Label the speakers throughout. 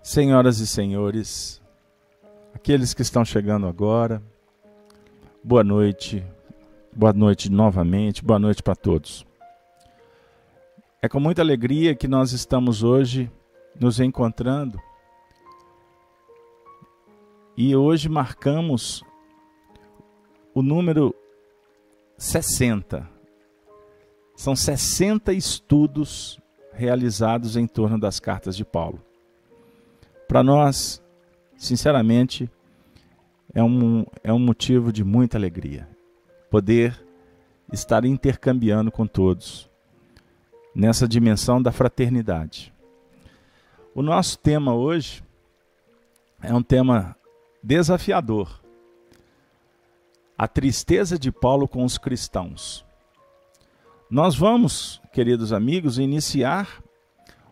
Speaker 1: Senhoras e senhores, aqueles que estão chegando agora, boa noite novamente, boa noite para todos. É com muita alegria que nós estamos hoje nos encontrando e hoje marcamos o número 60. São 60 estudos realizados em torno das cartas de Paulo. Para nós, sinceramente, é um motivo de muita alegria poder estar intercambiando com todos nessa dimensão da fraternidade. O nosso tema hoje é um tema desafiador. A tristeza de Paulo com os cristãos. Nós vamos, queridos amigos, iniciar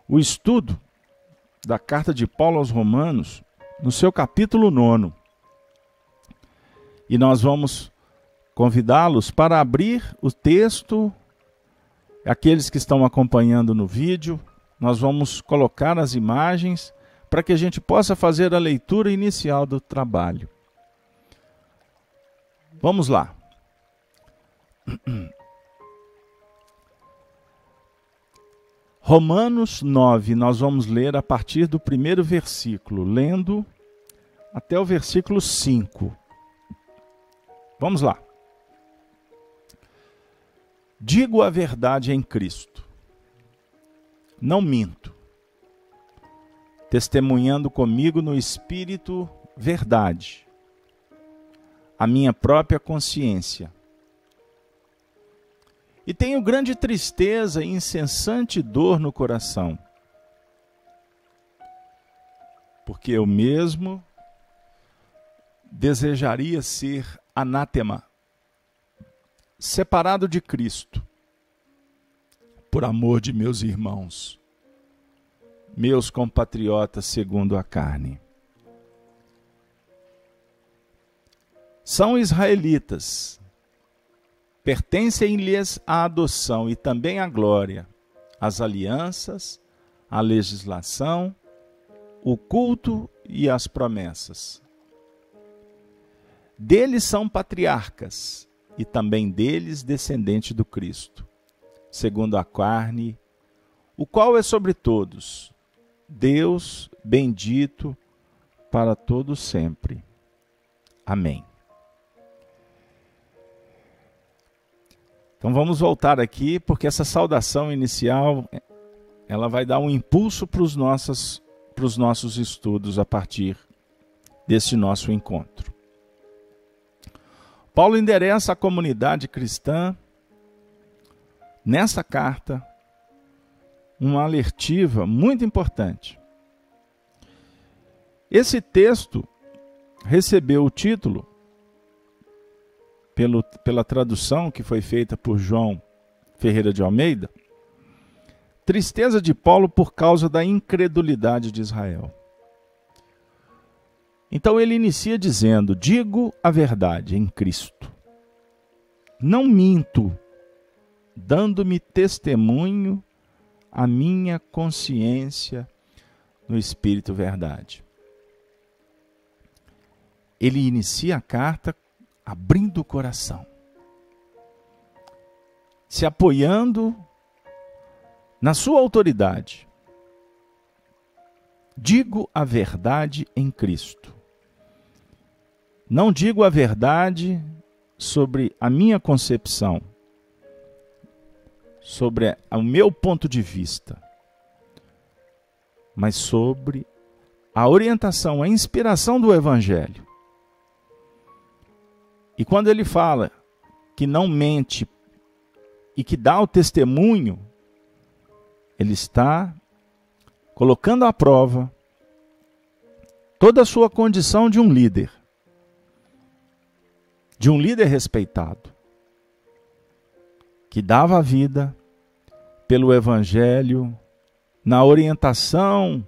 Speaker 1: o estudo da carta de Paulo aos Romanos no seu capítulo 9. E nós vamos convidá-los para abrir o texto. Aqueles que estão acompanhando no vídeo, nós vamos colocar as imagens para que a gente possa fazer a leitura inicial do trabalho. Vamos lá. Romanos 9, nós vamos ler a partir do primeiro versículo, lendo até o versículo 5. Vamos lá. Digo a verdade em Cristo, não minto, testemunhando comigo no Espírito verdade, a minha própria consciência. E tenho grande tristeza e incessante dor no coração, porque eu mesmo desejaria ser anátema, separado de Cristo, por amor de meus irmãos, meus compatriotas segundo a carne. São israelitas, pertencem-lhes a adoção e também a glória, as alianças, a legislação, o culto e as promessas. Deles são patriarcas, e também deles descendente do Cristo, segundo a carne, o qual é sobre todos, Deus bendito para todos sempre. Amém. Então vamos voltar aqui, porque essa saudação inicial, ela vai dar um impulso para os nossos estudos a partir desse nosso encontro. Paulo endereça à comunidade cristã, nessa carta, uma alertiva muito importante. Esse texto recebeu o título, pela tradução que foi feita por João Ferreira de Almeida, Tristeza de Paulo por causa da incredulidade de Israel. Então ele inicia dizendo: digo a verdade em Cristo, não minto, dando-me testemunho a minha consciência no Espírito verdade. Ele inicia a carta abrindo o coração, se apoiando na sua autoridade. Digo a verdade em Cristo. Não digo a verdade sobre a minha concepção, sobre o meu ponto de vista, mas sobre a orientação, a inspiração do Evangelho. E quando ele fala que não mente e que dá o testemunho, ele está colocando à prova toda a sua condição de um líder respeitado, que dava a vida pelo Evangelho, na orientação,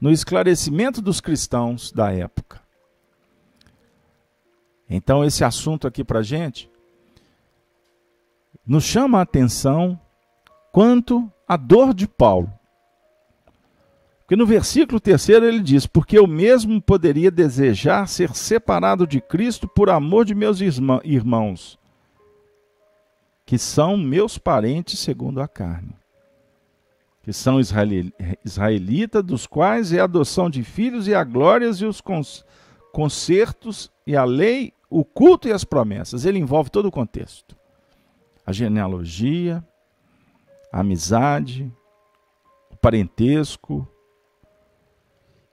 Speaker 1: no esclarecimento dos cristãos da época. Então esse assunto aqui para a gente nos chama a atenção quanto à dor de Paulo, Porque no versículo 3 ele diz: porque eu mesmo poderia desejar ser separado de Cristo por amor de meus irmãos, que são meus parentes segundo a carne, que são israelitas, dos quais é a adoção de filhos e a glórias e os concertos e a lei, o culto e as promessas. Ele envolve todo o contexto. A genealogia, a amizade, o parentesco.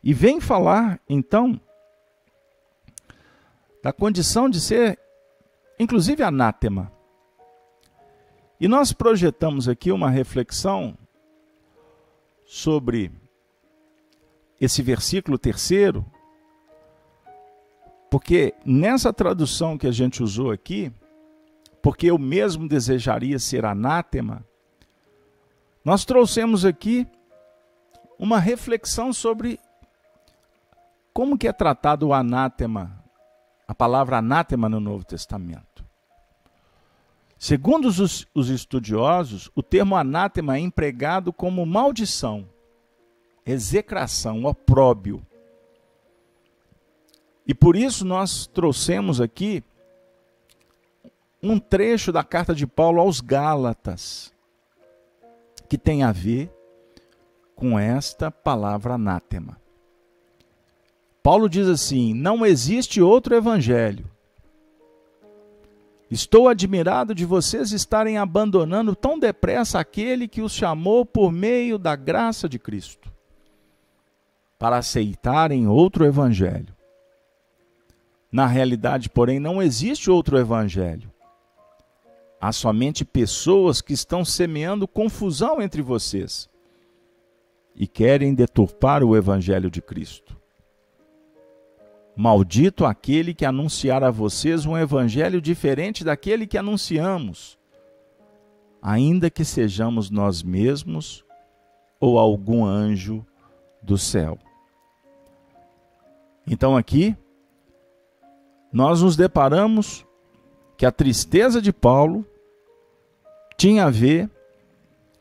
Speaker 1: E vem falar, então, da condição de ser, inclusive, anátema. E nós projetamos aqui uma reflexão sobre esse versículo 3, porque nessa tradução que a gente usou aqui, porque eu mesmo desejaria ser anátema, nós trouxemos aqui uma reflexão sobre como que é tratado o anátema, a palavra anátema no Novo Testamento. Segundo os estudiosos, o termo anátema é empregado como maldição, execração, opróbio. E por isso nós trouxemos aqui um trecho da carta de Paulo aos Gálatas, que tem a ver com esta palavra anátema. Paulo diz assim: não existe outro evangelho. Estou admirado de vocês estarem abandonando tão depressa aquele que os chamou por meio da graça de Cristo, para aceitarem outro evangelho. Na realidade, porém, não existe outro evangelho. Há somente pessoas que estão semeando confusão entre vocês e querem deturpar o evangelho de Cristo. Maldito aquele que anunciar a vocês um evangelho diferente daquele que anunciamos, ainda que sejamos nós mesmos ou algum anjo do céu. Então aqui, nós nos deparamos que a tristeza de Paulo tinha a ver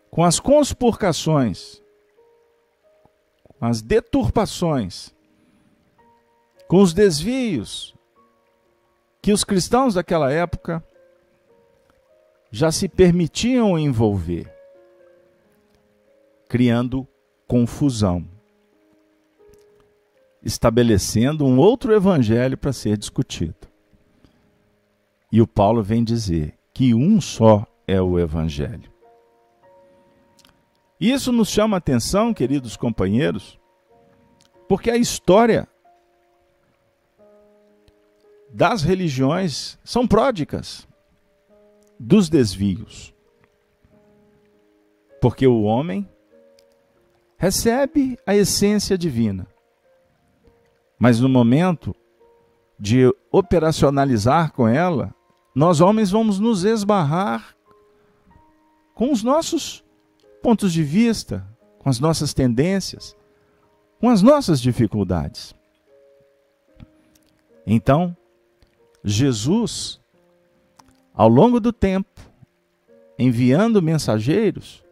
Speaker 1: com as conspurcações, com as deturpações, com os desvios que os cristãos daquela época já se permitiam envolver, criando confusão, estabelecendo um outro evangelho para ser discutido. E o Paulo vem dizer que um só é o evangelho. Isso nos chama a atenção, queridos companheiros, porque a história das religiões são pródicas dos desvios. Porque o homem recebe a essência divina, mas no momento de operacionalizar com ela, nós homens vamos nos esbarrar com os nossos pontos de vista, com as nossas tendências, com as nossas dificuldades. Então, Jesus, ao longo do tempo, enviando mensageiros,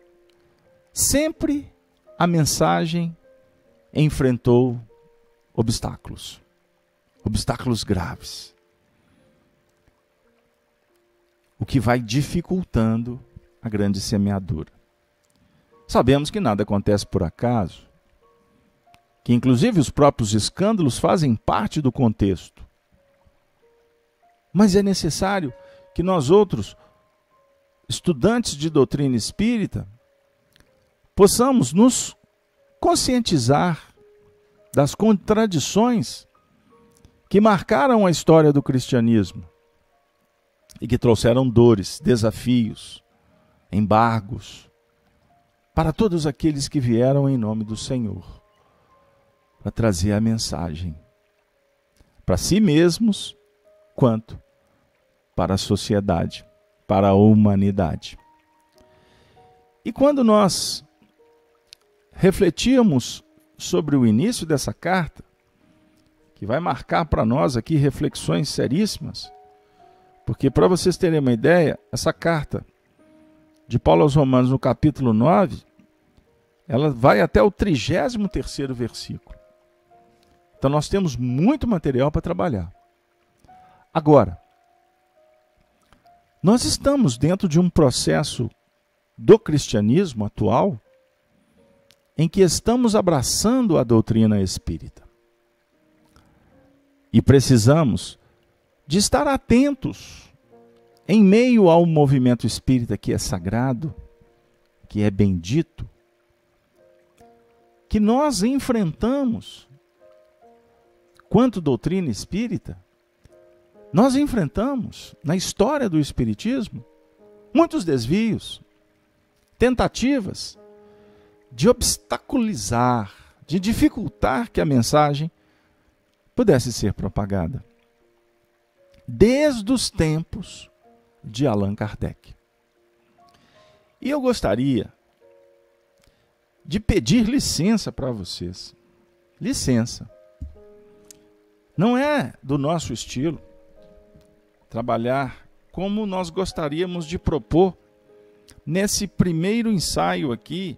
Speaker 1: sempre a mensagem enfrentou obstáculos graves, o que vai dificultando a grande semeadura. Sabemos que nada acontece por acaso, que inclusive os próprios escândalos fazem parte do contexto. Mas é necessário que nós outros, estudantes de doutrina espírita, possamos nos conscientizar das contradições que marcaram a história do cristianismo e que trouxeram dores, desafios, embargos para todos aqueles que vieram em nome do Senhor para trazer a mensagem para si mesmos quanto para a sociedade, para a humanidade. E quando nós refletíamos sobre o início dessa carta, que vai marcar para nós aqui reflexões seríssimas, porque para vocês terem uma ideia, essa carta de Paulo aos Romanos no capítulo 9, Ela vai até o 33º versículo. Então nós temos muito material para trabalhar. Agora, nós estamos dentro de um processo do cristianismo atual em que estamos abraçando a doutrina espírita. E precisamos de estar atentos em meio ao movimento espírita que é sagrado, que é bendito, que nós enfrentamos, quanto doutrina espírita, nós enfrentamos na história do espiritismo muitos desvios, tentativas de obstaculizar, de dificultar que a mensagem pudesse ser propagada. Desde os tempos de Allan Kardec. E eu gostaria de pedir licença para vocês. Licença. Não é do nosso estilo trabalhar como nós gostaríamos de propor nesse primeiro ensaio aqui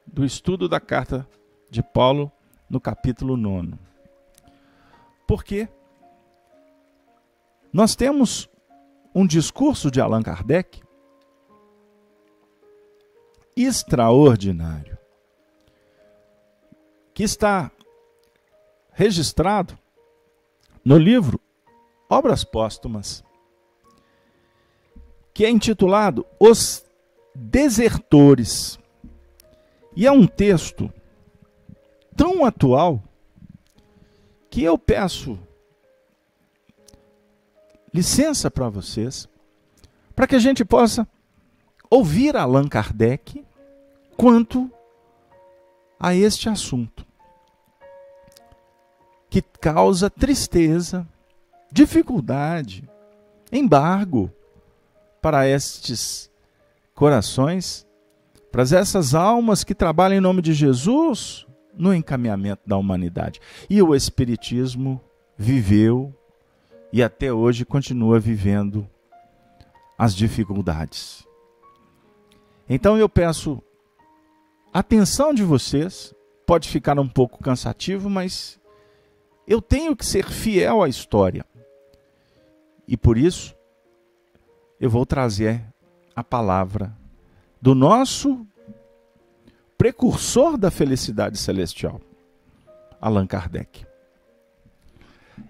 Speaker 1: do estudo da carta de Paulo no capítulo 9. Porque nós temos um discurso de Allan Kardec extraordinário, que está registrado no livro Obras Póstumas, que é intitulado Os Desertores. E é um texto tão atual que eu peço licença para vocês, para que a gente possa ouvir Allan Kardec quanto a este assunto, que causa tristeza, dificuldade, embargo para estes corações, para essas almas que trabalham em nome de Jesus no encaminhamento da humanidade. E o Espiritismo viveu e até hoje continua vivendo as dificuldades. Então eu peço atenção de vocês, pode ficar um pouco cansativo, mas eu tenho que ser fiel à história. E por isso, eu vou trazer a palavra do nosso precursor da felicidade celestial, Allan Kardec.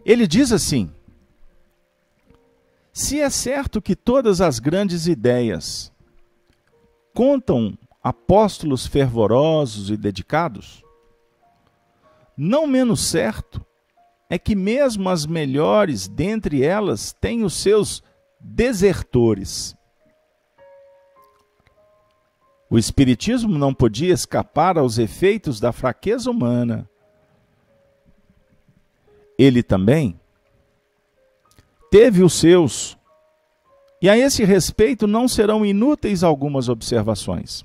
Speaker 1: Ele diz assim: se é certo que todas as grandes ideias contam apóstolos fervorosos e dedicados, não menos certo é que mesmo as melhores dentre elas têm os seus desertores. O Espiritismo não podia escapar aos efeitos da fraqueza humana. Ele também teve os seus, e a esse respeito não serão inúteis algumas observações.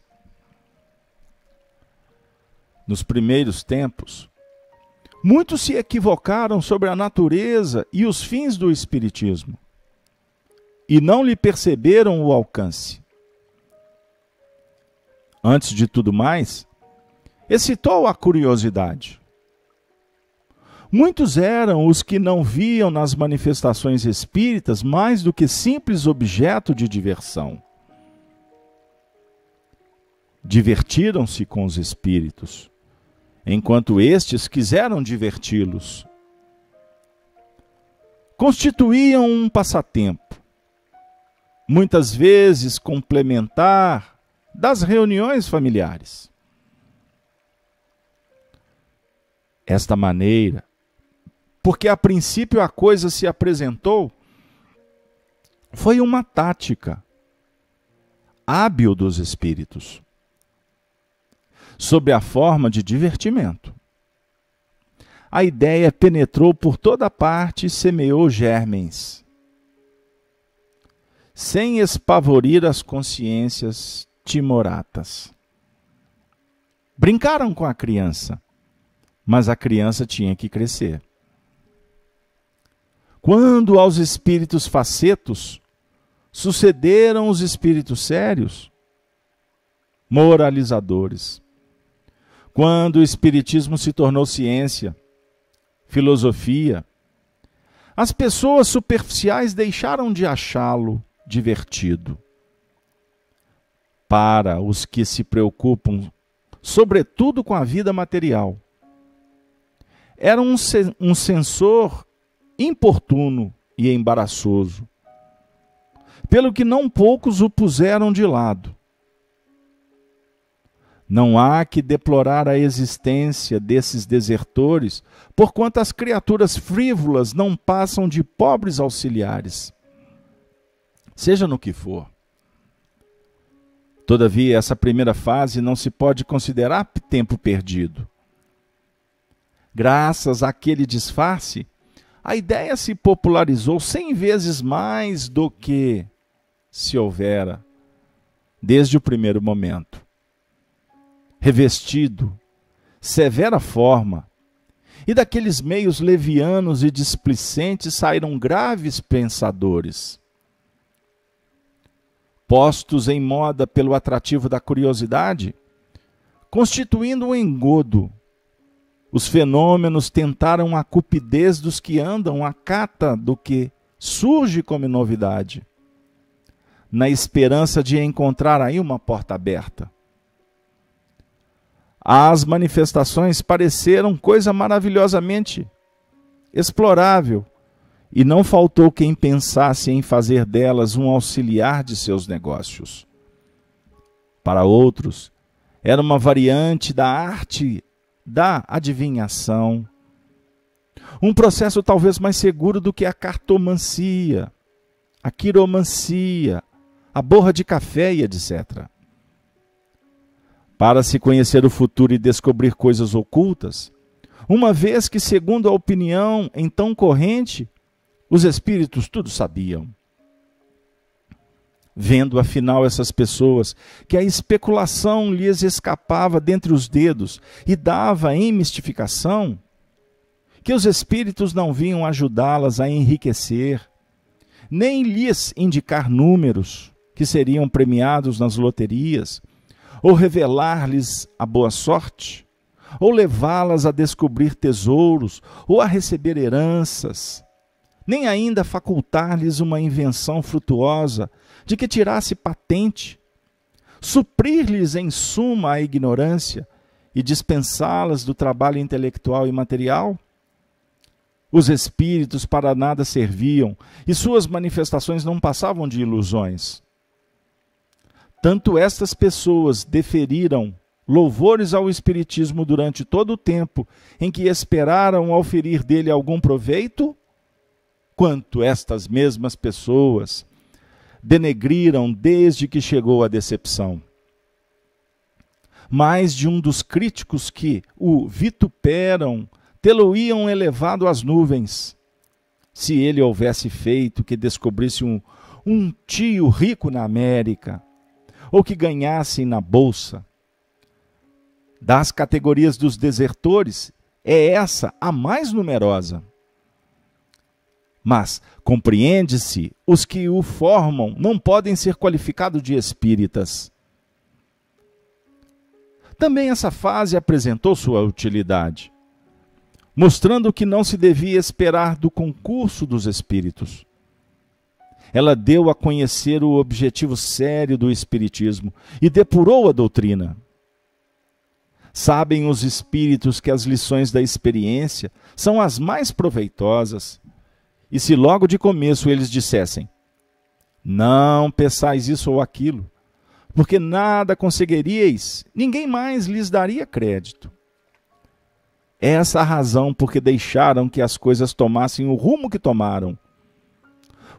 Speaker 1: Nos primeiros tempos, muitos se equivocaram sobre a natureza e os fins do Espiritismo, e não lhe perceberam o alcance. Antes de tudo mais, excitou a curiosidade. Muitos eram os que não viam nas manifestações espíritas mais do que simples objeto de diversão. Divertiram-se com os espíritos, enquanto estes quiseram diverti-los. Constituíam um passatempo, muitas vezes complementar das reuniões familiares. Esta maneira, porque a princípio a coisa se apresentou, foi uma tática hábil dos espíritos, sob a forma de divertimento. A ideia penetrou por toda parte e semeou germens, sem espavorir as consciências timoratas. Brincaram com a criança, mas a criança tinha que crescer. Quando aos espíritos facetos sucederam os espíritos sérios, moralizadores, quando o Espiritismo se tornou ciência, filosofia, as pessoas superficiais deixaram de achá-lo divertido. Para os que se preocupam, sobretudo com a vida material, era um censor importuno e embaraçoso, pelo que não poucos o puseram de lado. Não há que deplorar a existência desses desertores, porquanto as criaturas frívolas não passam de pobres auxiliares, seja no que for. Todavia, essa primeira fase não se pode considerar tempo perdido. Graças àquele disfarce, a ideia se popularizou 100 vezes mais do que se houvera desde o primeiro momento. Revestido, severa forma, e daqueles meios levianos e displicentes saíram graves pensadores. Postos em moda pelo atrativo da curiosidade, constituindo um engodo, os fenômenos tentaram a cupidez dos que andam à cata do que surge como novidade, na esperança de encontrar aí uma porta aberta. As manifestações pareceram coisa maravilhosamente explorável, e não faltou quem pensasse em fazer delas um auxiliar de seus negócios. Para outros, era uma variante da arte da adivinhação, um processo talvez mais seguro do que a cartomancia, a quiromancia, a borra de café e etc. Para se conhecer o futuro e descobrir coisas ocultas, uma vez que, segundo a opinião então corrente, os espíritos tudo sabiam. Vendo afinal essas pessoas que a especulação lhes escapava dentre os dedos e dava em mistificação, que os espíritos não vinham ajudá-las a enriquecer, nem lhes indicar números que seriam premiados nas loterias, ou revelar-lhes a boa sorte, ou levá-las a descobrir tesouros, ou a receber heranças, nem ainda facultar-lhes uma invenção frutuosa de que tirasse patente, suprir-lhes em suma a ignorância e dispensá-las do trabalho intelectual e material? Os espíritos para nada serviam e suas manifestações não passavam de ilusões. Tanto estas pessoas deferiram louvores ao Espiritismo durante todo o tempo em que esperaram auferir dele algum proveito, quanto estas mesmas pessoas denegriram desde que chegou a decepção. Mais de um dos críticos que o vituperam tê-lo-iam elevado às nuvens, se ele houvesse feito que descobrisse um tio rico na América, ou que ganhassem na bolsa. Das categorias dos desertores, é essa a mais numerosa. Mas, compreende-se, os que o formam não podem ser qualificados de espíritas. Também essa fase apresentou sua utilidade, mostrando que não se devia esperar do concurso dos espíritos. Ela deu a conhecer o objetivo sério do espiritismo e depurou a doutrina. Sabem os espíritos que as lições da experiência são as mais proveitosas, e se logo de começo eles dissessem: não peçais isso ou aquilo, porque nada conseguiríeis, ninguém mais lhes daria crédito. Essa a razão por que deixaram que as coisas tomassem o rumo que tomaram.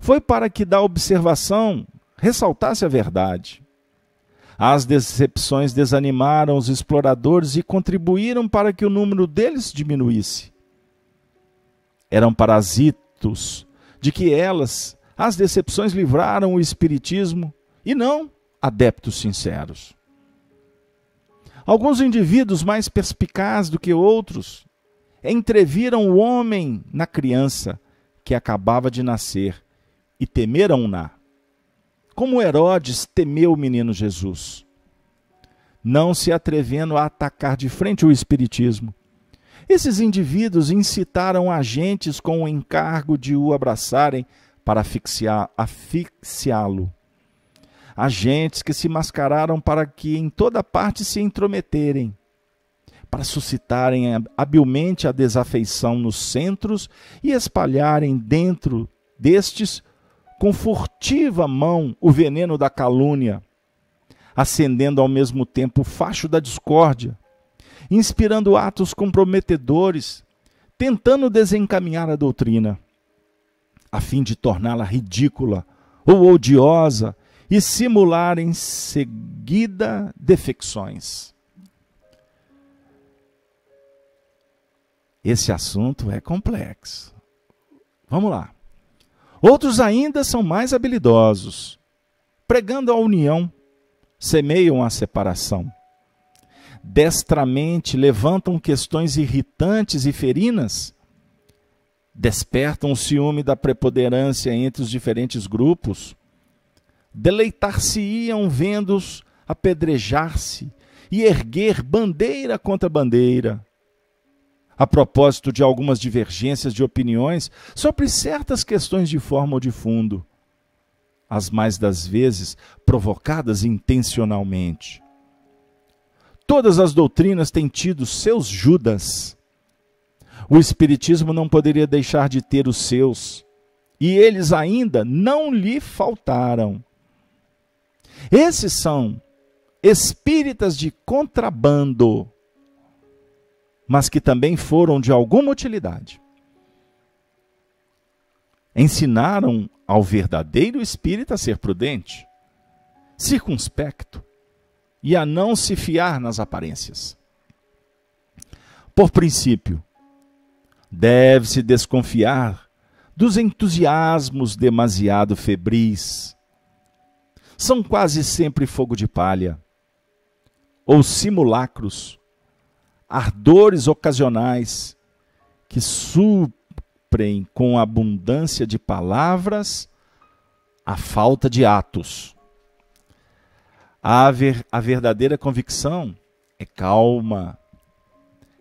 Speaker 1: Foi para que da observação ressaltasse a verdade. As decepções desanimaram os exploradores e contribuíram para que o número deles diminuísse. Eram parasitos de que elas, as decepções, livraram o espiritismo e não adeptos sinceros. Alguns indivíduos mais perspicazes do que outros entreviram o homem na criança que acabava de nascer e temeram-na, como Herodes temeu o menino Jesus. não se atrevendo a atacar de frente o espiritismo. Esses indivíduos incitaram agentes com o encargo de o abraçarem para asfixiá-lo. Agentes que se mascararam para que em toda parte se intrometerem, para suscitarem habilmente a desafeição nos centros e espalharem dentro destes, com furtiva mão, o veneno da calúnia, acendendo ao mesmo tempo o facho da discórdia, inspirando atos comprometedores, tentando desencaminhar a doutrina, a fim de torná-la ridícula ou odiosa e simular em seguida defecções. Esse assunto é complexo. Vamos lá. Outros ainda são mais habilidosos. Pregando a união, semeiam a separação. Destramente levantam questões irritantes e ferinas. Despertam o ciúme da preponderância entre os diferentes grupos. Deleitar-se-iam vendo-os apedrejar-se e erguer bandeira contra bandeira, a propósito de algumas divergências de opiniões sobre certas questões de forma ou de fundo, as mais das vezes provocadas intencionalmente. Todas as doutrinas têm tido seus Judas. O Espiritismo não poderia deixar de ter os seus, e eles ainda não lhe faltaram. Esses são espíritas de contrabando, mas que também foram de alguma utilidade. Ensinaram ao verdadeiro espírita a ser prudente, circunspecto e a não se fiar nas aparências. Por princípio, deve-se desconfiar dos entusiasmos demasiado febris. São quase sempre fogo de palha, ou simulacros, ardores ocasionais que suprem com abundância de palavras a falta de atos. A verdadeira convicção é calma,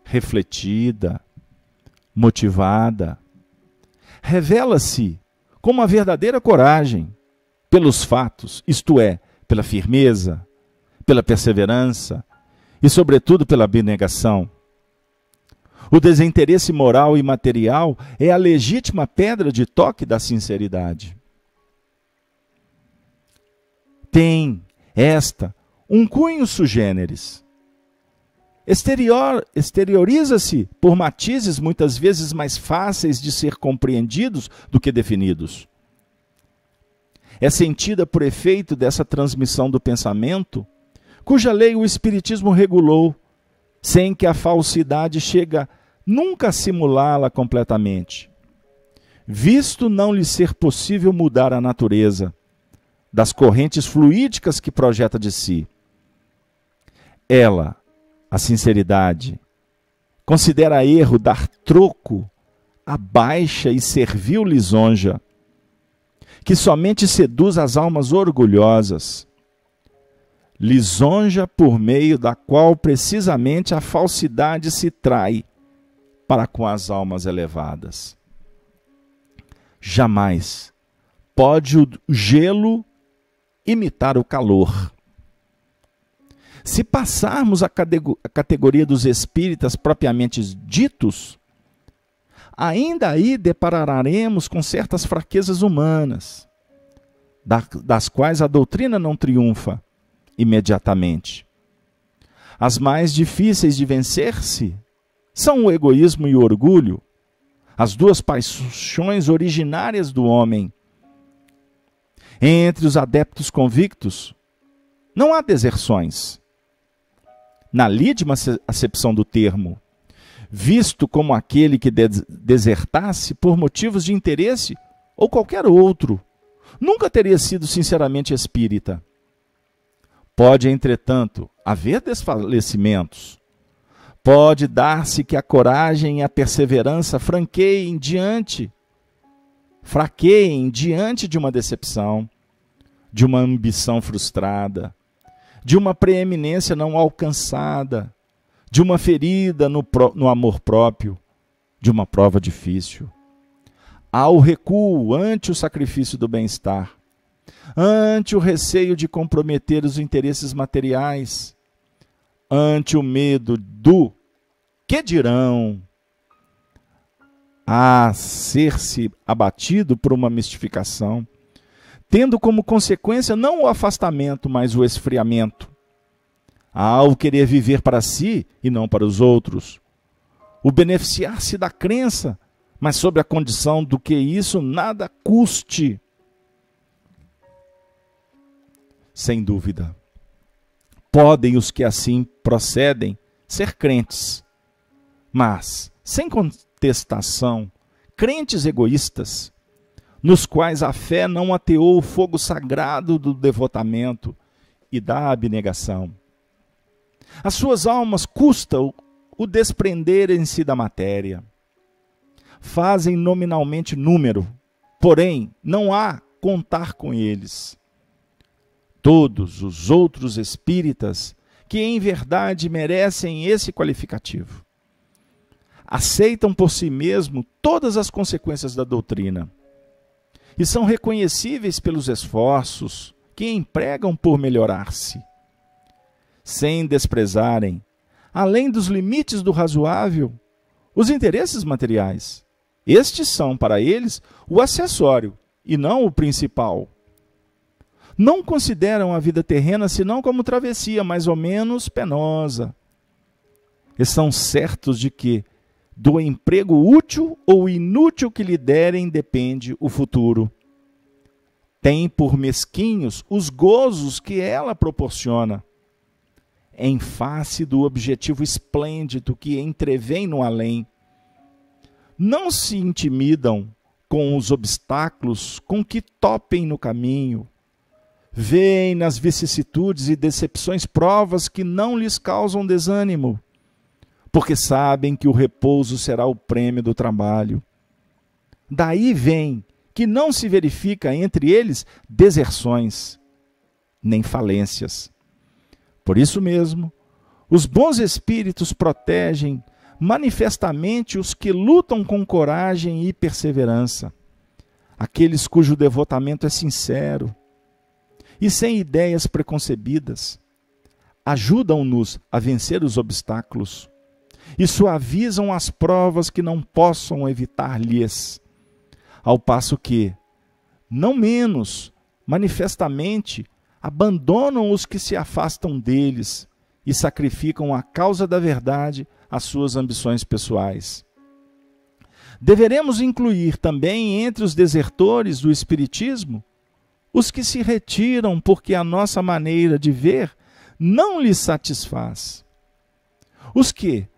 Speaker 1: refletida, motivada. Revela-se com uma verdadeira coragem pelos fatos, isto é, pela firmeza, pela perseverança e, sobretudo, pela abnegação. O desinteresse moral e material é a legítima pedra de toque da sinceridade. Tem esta um cunho sugêneres. Exterioriza-se por matizes muitas vezes mais fáceis de ser compreendidos do que definidos. É sentida por efeito dessa transmissão do pensamento, cuja lei o Espiritismo regulou, sem que a falsidade chega nunca a simulá-la completamente, visto não lhe ser possível mudar a natureza das correntes fluídicas que projeta de si. Ela, a sinceridade, considera erro dar troco à baixa e servil lisonja, que somente seduz as almas orgulhosas, lisonja por meio da qual precisamente a falsidade se trai para com as almas elevadas. Jamais pode o gelo imitar o calor. Se passarmos a categoria dos espíritas propriamente ditos, ainda aí depararemos com certas fraquezas humanas, das quais a doutrina não triunfa imediatamente. As mais difíceis de vencer-se são o egoísmo e o orgulho, as duas paixões originárias do homem. Entre os adeptos convictos, não há deserções, na lídima acepção do termo, visto como aquele que desertasse por motivos de interesse ou qualquer outro, nunca teria sido sinceramente espírita. Pode, entretanto, haver desfalecimentos. Pode dar-se que a coragem e a perseverança fraqueiem diante de uma decepção, de uma ambição frustrada, de uma preeminência não alcançada, de uma ferida no amor próprio, de uma prova difícil. Há o recuo ante o sacrifício do bem-estar, ante o receio de comprometer os interesses materiais, ante o medo do que dirão, a ser-se abatido por uma mistificação, tendo como consequência não o afastamento, mas o esfriamento. Há o querer viver para si e não para os outros, o beneficiar-se da crença, mas sob a condição do que isso nada custe. Sem dúvida, podem os que assim procedem ser crentes, mas, sem contestação, crentes egoístas, nos quais a fé não ateou o fogo sagrado do devotamento e da abnegação. As suas almas custam o desprenderem-se da matéria. Fazem nominalmente número, porém não há contar com eles. Todos os outros espíritas que em verdade merecem esse qualificativo aceitam por si mesmo todas as consequências da doutrina e são reconhecíveis pelos esforços que empregam por melhorar-se, sem desprezarem, além dos limites do razoável, os interesses materiais. Estes são, para eles, o acessório e não o principal. Não consideram a vida terrena senão como travessia mais ou menos penosa. Estão certos de que do emprego útil ou inútil que lhe derem depende o futuro. Têm por mesquinhos os gozos que ela proporciona, em face do objetivo esplêndido que entrevêm no além. Não se intimidam com os obstáculos com que topem no caminho. Veem nas vicissitudes e decepções provas que não lhes causam desânimo, porque sabem que o repouso será o prêmio do trabalho. Daí vem que não se verifica entre eles deserções, nem falências. Por isso mesmo, os bons espíritos protegem manifestamente os que lutam com coragem e perseverança, aqueles cujo devotamento é sincero e sem ideias preconcebidas. Ajudam-nos a vencer os obstáculos e suavizam as provas que não possam evitar-lhes, ao passo que, não menos, manifestamente, abandonam os que se afastam deles e sacrificam a causa da verdade às suas ambições pessoais. Deveremos incluir também entre os desertores do Espiritismo os que se retiram porque a nossa maneira de ver não lhes satisfaz. Os que,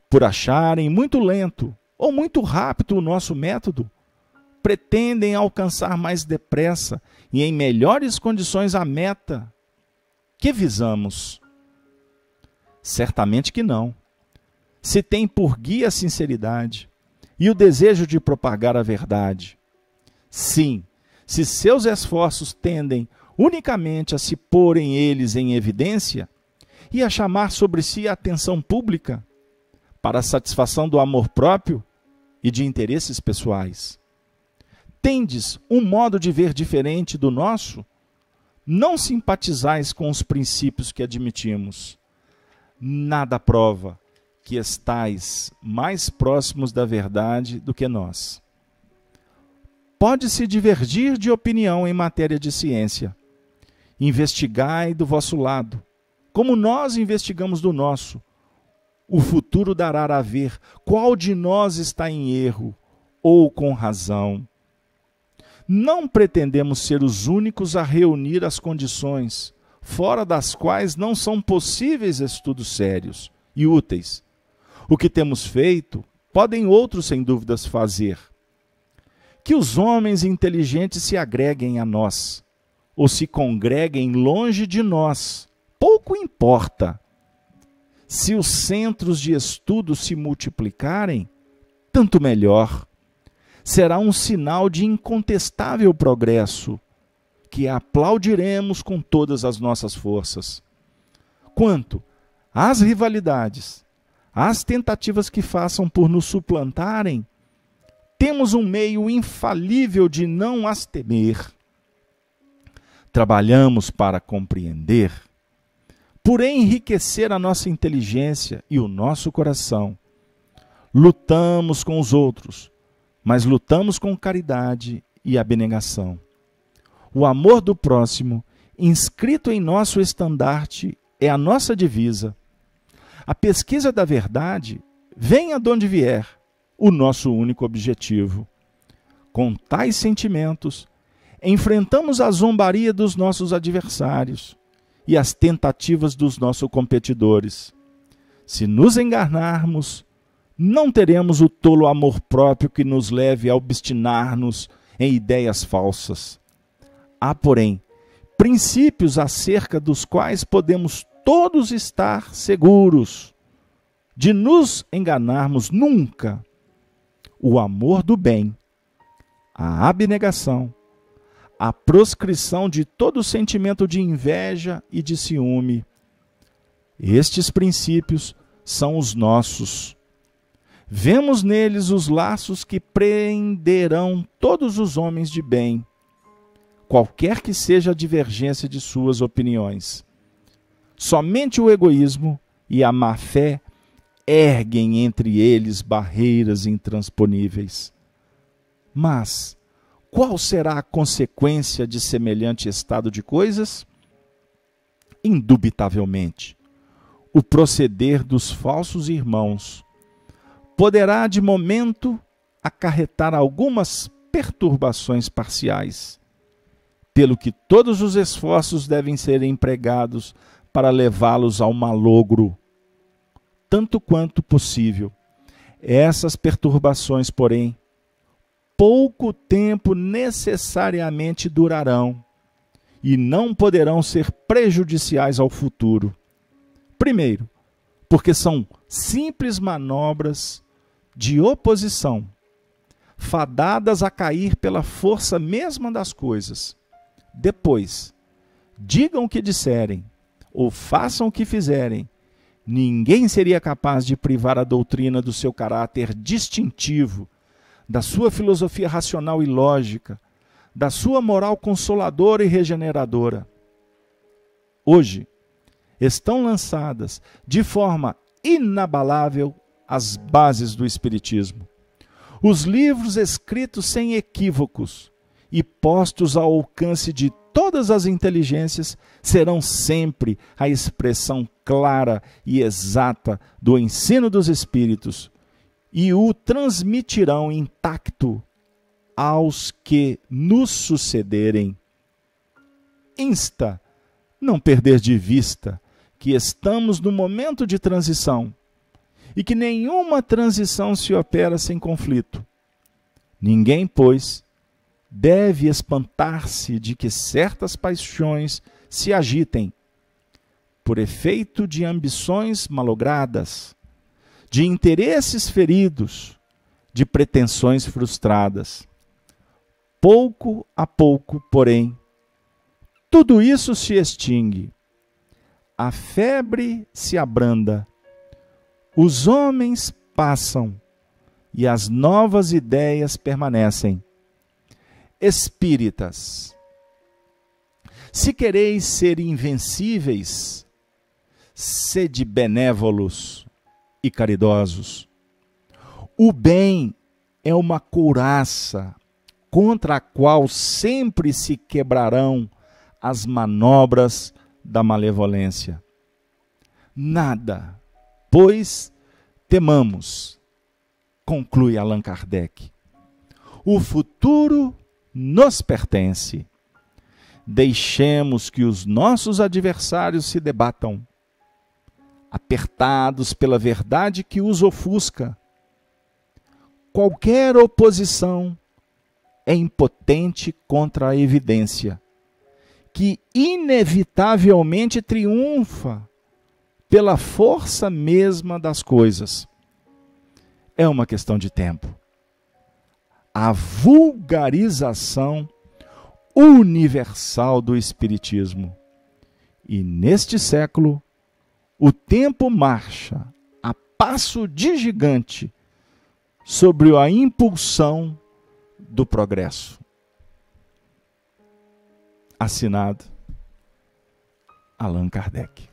Speaker 1: por acharem muito lento ou muito rápido o nosso método, pretendem alcançar mais depressa e em melhores condições a meta que visamos. Certamente que não. Se tem por guia a sinceridade e o desejo de propagar a verdade. Sim, se seus esforços tendem unicamente a se porem eles em evidência e a chamar sobre si a atenção pública para a satisfação do amor próprio e de interesses pessoais. Tendes um modo de ver diferente do nosso? Não simpatizais com os princípios que admitimos. Nada prova que estais mais próximos da verdade do que nós. Pode-se divergir de opinião em matéria de ciência. Investigai do vosso lado, como nós investigamos do nosso. O futuro dará a ver qual de nós está em erro ou com razão. Não pretendemos ser os únicos a reunir as condições, fora das quais não são possíveis estudos sérios e úteis. O que temos feito, podem outros sem dúvidas fazer. Que os homens inteligentes se agreguem a nós, ou se congreguem longe de nós, pouco importa. Se os centros de estudo se multiplicarem, tanto melhor. Será um sinal de incontestável progresso, que aplaudiremos com todas as nossas forças. quanto às rivalidades, às tentativas que façam por nos suplantarem, temos um meio infalível de não as temer. Trabalhamos para compreender, por enriquecer a nossa inteligência e o nosso coração. Lutamos com os outros, mas lutamos com caridade e abnegação. O amor do próximo, inscrito em nosso estandarte, é a nossa divisa. A pesquisa da verdade, venha de onde vier, o nosso único objetivo. Com tais sentimentos, enfrentamos a zombaria dos nossos adversários e as tentativas dos nossos competidores. Se nos enganarmos, não teremos o tolo amor próprio que nos leve a obstinar-nos em ideias falsas. Há, porém, princípios acerca dos quais podemos todos estar seguros de nos enganarmos nunca: o amor do bem, a abnegação, a proscrição de todo sentimento de inveja e de ciúme. Estes princípios são os nossos. Vemos neles os laços que prenderão todos os homens de bem, qualquer que seja a divergência de suas opiniões. Somente o egoísmo e a má-fé erguem entre eles barreiras intransponíveis. Mas qual será a consequência de semelhante estado de coisas? Indubitavelmente, o proceder dos falsos irmãos poderá, de momento, acarretar algumas perturbações parciais, pelo que todos os esforços devem ser empregados para levá-los ao malogro, tanto quanto possível. Essas perturbações, porém, pouco tempo necessariamente durarão e não poderão ser prejudiciais ao futuro. Primeiro, porque são simples manobras de oposição, fadadas a cair pela força mesma das coisas. Depois, digam o que disserem, ou façam o que fizerem, ninguém seria capaz de privar a doutrina do seu caráter distintivo, da sua filosofia racional e lógica, da sua moral consoladora e regeneradora. Hoje, estão lançadas de forma inabalável as bases do Espiritismo. Os livros escritos sem equívocos e postos ao alcance de todas as inteligências serão sempre a expressão clara e exata do ensino dos Espíritos e o transmitirão intacto aos que nos sucederem. Insta não perder de vista que estamos no momento de transição e que nenhuma transição se opera sem conflito. Ninguém, pois, deve espantar-se de que certas paixões se agitem por efeito de ambições malogradas, de interesses feridos, de pretensões frustradas. Pouco a pouco, porém, tudo isso se extingue. A febre se abranda, os homens passam e as novas ideias permanecem. Espíritas, se quereis ser invencíveis, sede benévolos e caridosos. O bem é uma couraça contra a qual sempre se quebrarão as manobras da malevolência. Nada, pois, temamos, conclui Allan Kardec. O futuro nos pertence. Deixemos que os nossos adversários se debatam, apertados pela verdade que os ofusca. Qualquer oposição é impotente contra a evidência, que inevitavelmente triunfa pela força mesma das coisas. É uma questão de tempo. A vulgarização universal do Espiritismo. E neste século, O tempo marcha a passo de gigante sobre a impulsão do progresso. Assinado Allan Kardec.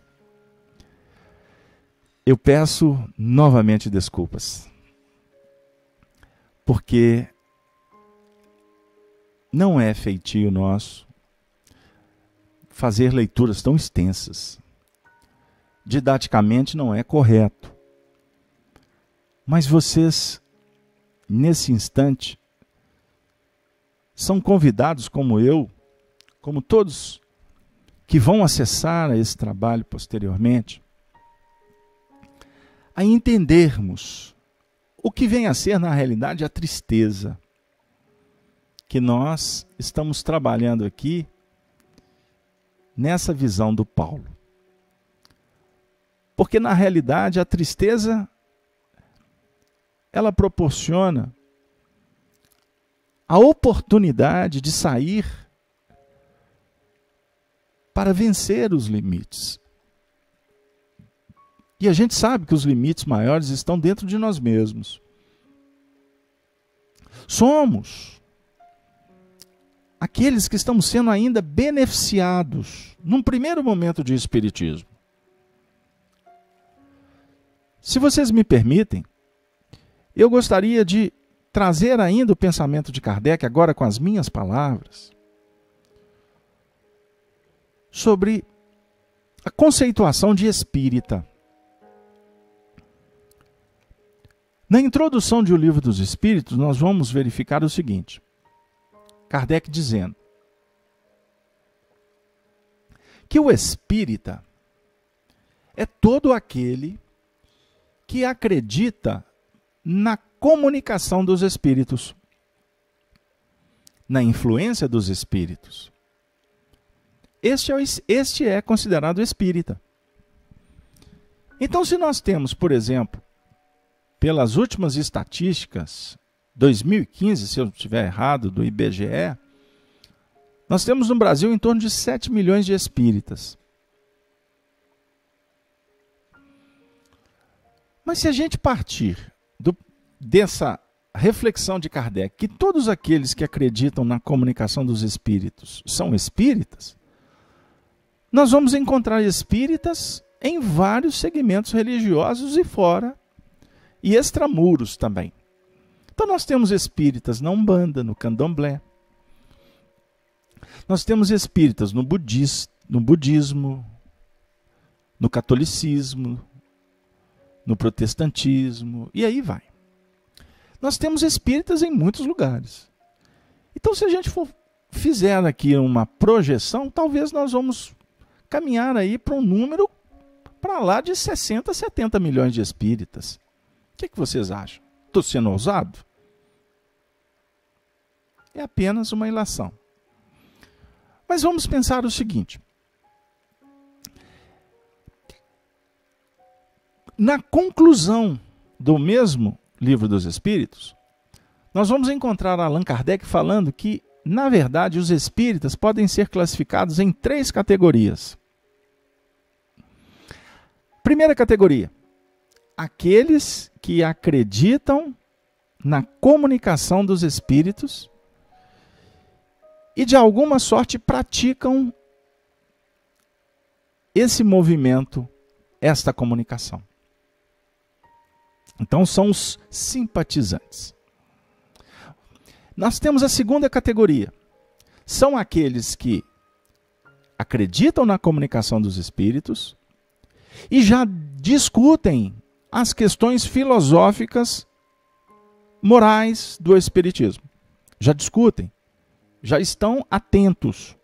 Speaker 1: Eu peço novamente desculpas, porque não é feitio nosso fazer leituras tão extensas. Didaticamente não é correto. Mas vocês, nesse instante, são convidados, como eu, como todos que vão acessar esse trabalho posteriormente, a entendermos o que vem a ser, na realidade, a tristeza que nós estamos trabalhando aqui nessa visão do Paulo. Porque, na realidade, a tristeza, ela proporciona a oportunidade de sair para vencer os limites. E a gente sabe que os limites maiores estão dentro de nós mesmos. Somos aqueles que estamos sendo ainda beneficiados num primeiro momento de espiritismo. Se vocês me permitem, eu gostaria de trazer ainda o pensamento de Kardec, agora com as minhas palavras, sobre a conceituação de espírita. Na introdução de O Livro dos Espíritos, nós vamos verificar o seguinte: Kardec dizendo que o espírita é todo aquele que acredita na comunicação dos espíritos, na influência dos espíritos. Este é considerado espírita. Então, se nós temos, por exemplo, pelas últimas estatísticas, 2015, se eu não estiver errado, do IBGE, nós temos no Brasil em torno de 7 milhões de espíritas. Mas se a gente partir dessa reflexão de Kardec, que todos aqueles que acreditam na comunicação dos espíritos são espíritas, nós vamos encontrar espíritas em vários segmentos religiosos e fora, e extramuros também. Então nós temos espíritas na Umbanda, no Candomblé. Nós temos espíritas no budismo, no catolicismo, no protestantismo, e aí vai. Nós temos espíritas em muitos lugares. Então, se a gente fizer aqui uma projeção, talvez nós vamos caminhar aí para um número para lá de 60, 70 milhões de espíritas. O que vocês acham? Estou sendo ousado? É apenas uma ilação. Mas vamos pensar o seguinte: na conclusão do mesmo Livro dos Espíritos, nós vamos encontrar Allan Kardec falando que, na verdade, os espíritas podem ser classificados em 3 categorias. Primeira categoria: aqueles que acreditam na comunicação dos espíritos e, de alguma sorte, praticam esse movimento, esta comunicação. Então, são os simpatizantes. Nós temos a segunda categoria. São aqueles que acreditam na comunicação dos espíritos e já discutem as questões filosóficas, morais do espiritismo. Já discutem, já estão atentos.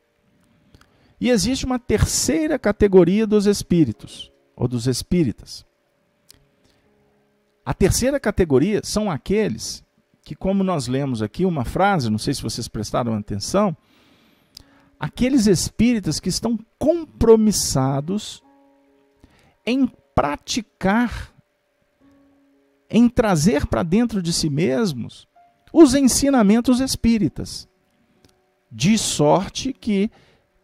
Speaker 1: E existe uma terceira categoria dos espíritos, ou dos espíritas. A terceira categoria são aqueles que, como nós lemos aqui uma frase, não sei se vocês prestaram atenção, aqueles espíritas que estão compromissados em praticar, em trazer para dentro de si mesmos os ensinamentos espíritas, de sorte que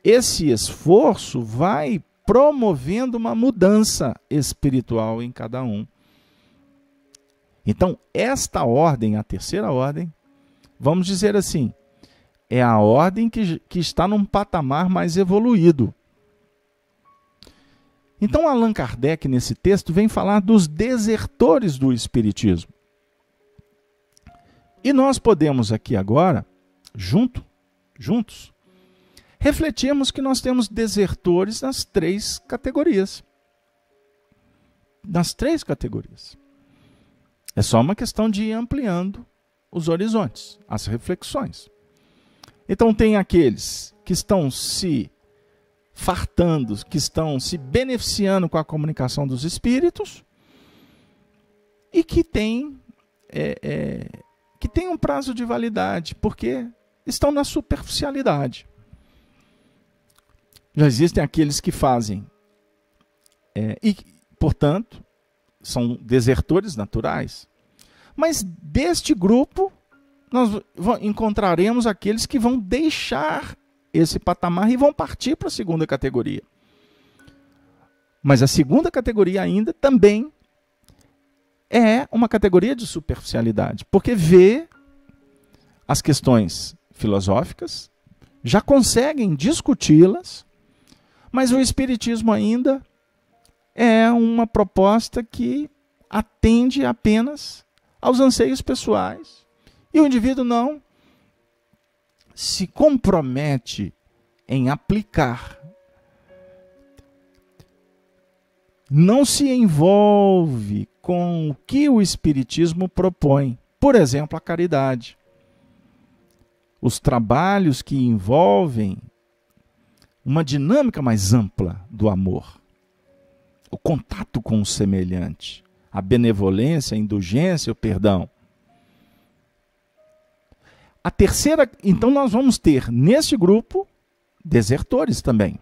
Speaker 1: esse esforço vai promovendo uma mudança espiritual em cada um. Então, esta ordem, a terceira ordem, vamos dizer assim, é a ordem que está num patamar mais evoluído. Então, Allan Kardec, nesse texto, vem falar dos desertores do Espiritismo. E nós podemos aqui agora, juntos, refletirmos que nós temos desertores nas três categorias. Nas três categorias. É só uma questão de ir ampliando os horizontes, as reflexões. Então tem aqueles que estão se fartando, que estão se beneficiando com a comunicação dos espíritos e que têm um prazo de validade, porque estão na superficialidade. Já existem aqueles que fazem e, portanto, são desertores naturais. Mas deste grupo, nós encontraremos aqueles que vão deixar esse patamar e vão partir para a segunda categoria. Mas a segunda categoria ainda também é uma categoria de superficialidade, porque vê as questões filosóficas, já conseguem discuti-las, mas o Espiritismo ainda é uma proposta que atende apenas aos anseios pessoais. E o indivíduo não se compromete em aplicar, não se envolve com o que o Espiritismo propõe. Por exemplo, a caridade. Os trabalhos que envolvem uma dinâmica mais ampla do amor. O contato com o semelhante. A benevolência, a indulgência, o perdão. A terceira, então nós vamos ter neste grupo desertores também.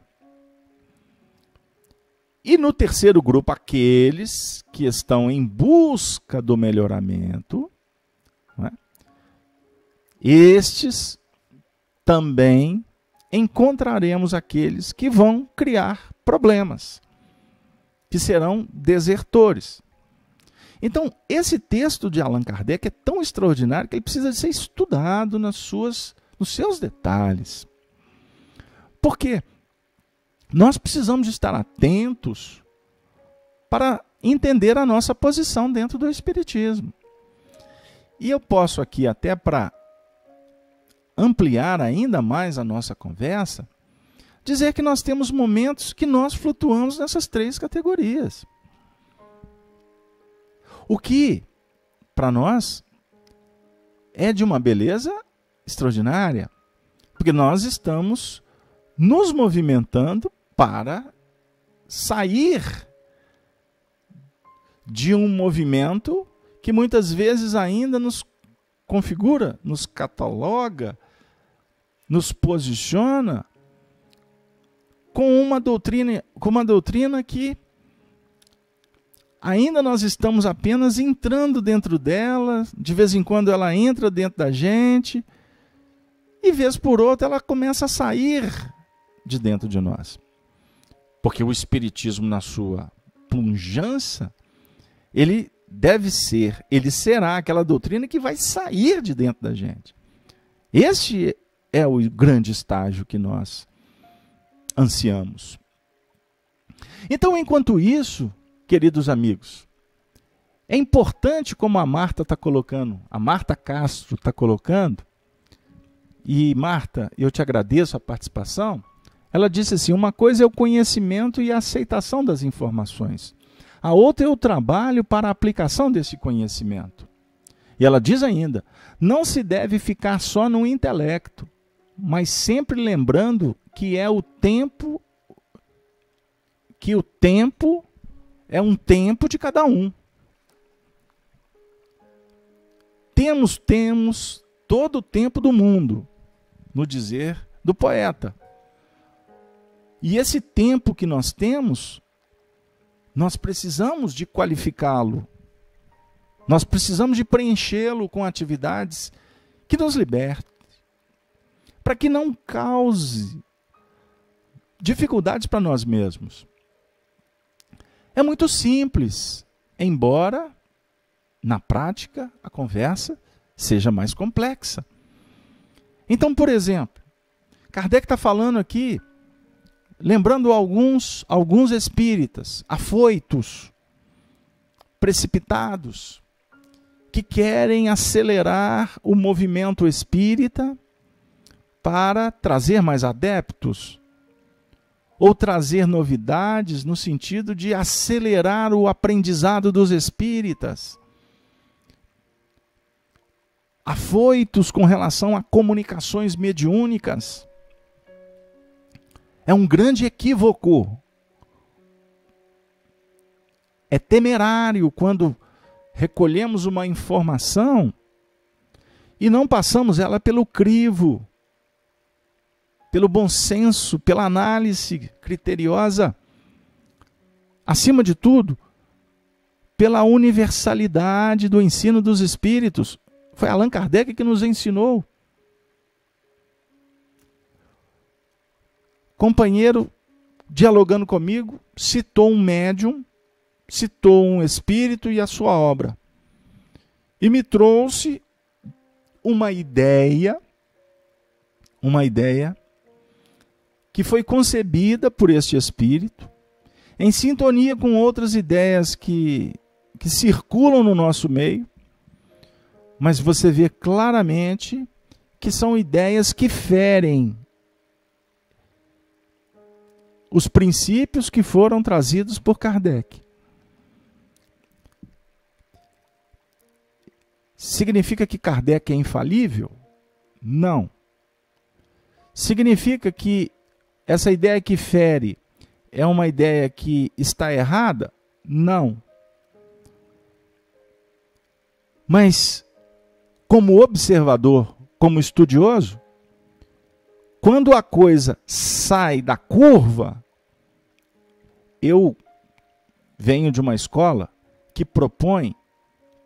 Speaker 1: E no terceiro grupo, aqueles que estão em busca do melhoramento, não é? Estes também encontraremos aqueles que vão criar problemas, que serão desertores. Então, esse texto de Allan Kardec é tão extraordinário que ele precisa ser estudado nos seus detalhes. Por quê? Nós precisamos estar atentos para entender a nossa posição dentro do Espiritismo. E eu posso aqui, até para ampliar ainda mais a nossa conversa, dizer que nós temos momentos que nós flutuamos nessas três categorias. O que, para nós, é de uma beleza extraordinária, porque nós estamos nos movimentando para sair de um movimento que muitas vezes ainda nos configura, nos cataloga, nos posiciona com uma doutrina que ainda nós estamos apenas entrando dentro dela, de vez em quando ela entra dentro da gente, e vez por outra ela começa a sair de dentro de nós. Porque o Espiritismo, na sua pujança, ele será aquela doutrina que vai sair de dentro da gente. Este é o grande estágio que nós ansiamos. Então, enquanto isso, queridos amigos, é importante, como a Marta está colocando, a Marta Castro está colocando, e Marta, eu te agradeço a participação, ela disse assim, uma coisa é o conhecimento e a aceitação das informações, a outra é o trabalho para a aplicação desse conhecimento. E ela diz ainda, não se deve ficar só no intelecto, mas sempre lembrando que o tempo é um tempo de cada um. Temos todo o tempo do mundo, no dizer do poeta. E esse tempo que nós temos, nós precisamos de qualificá-lo. Nós precisamos de preenchê-lo com atividades que nos libertem, para que não cause dificuldades para nós mesmos. É muito simples, embora na prática a conversa seja mais complexa. Então, por exemplo, Kardec está falando aqui, lembrando alguns espíritas afoitos, precipitados, que querem acelerar o movimento espírita para trazer mais adeptos, ou trazer novidades no sentido de acelerar o aprendizado dos espíritas, afoitos com relação a comunicações mediúnicas. É um grande equívoco. É temerário quando recolhemos uma informação e não passamos ela pelo crivo, pelo bom senso, pela análise criteriosa, acima de tudo, pela universalidade do ensino dos espíritos. Foi Allan Kardec que nos ensinou. Companheiro, dialogando comigo, citou um médium, citou um espírito e a sua obra. E me trouxe uma ideia que foi concebida por este espírito, em sintonia com outras ideias que circulam no nosso meio, mas você vê claramente que são ideias que ferem os princípios que foram trazidos por Kardec. Significa que Kardec é infalível? Não. Significa que essa ideia que fere é uma ideia que está errada? Não. Mas, como observador, como estudioso, quando a coisa sai da curva, eu venho de uma escola que propõe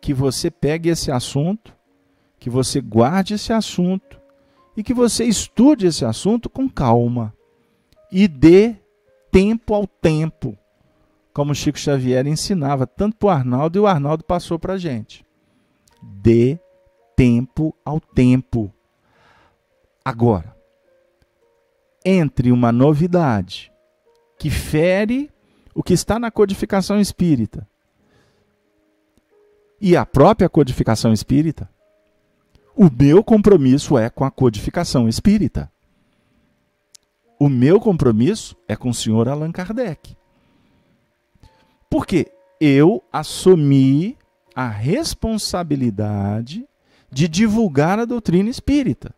Speaker 1: que você pegue esse assunto, que você guarde esse assunto e que você estude esse assunto com calma e dê tempo ao tempo, como Chico Xavier ensinava tanto para o Arnaldo e o Arnaldo passou para a gente. Dê tempo ao tempo. Agora, entre uma novidade que fere o que está na codificação espírita e a própria codificação espírita, o meu compromisso é com a codificação espírita. O meu compromisso é com o senhor Allan Kardec. Porque eu assumi a responsabilidade de divulgar a doutrina espírita.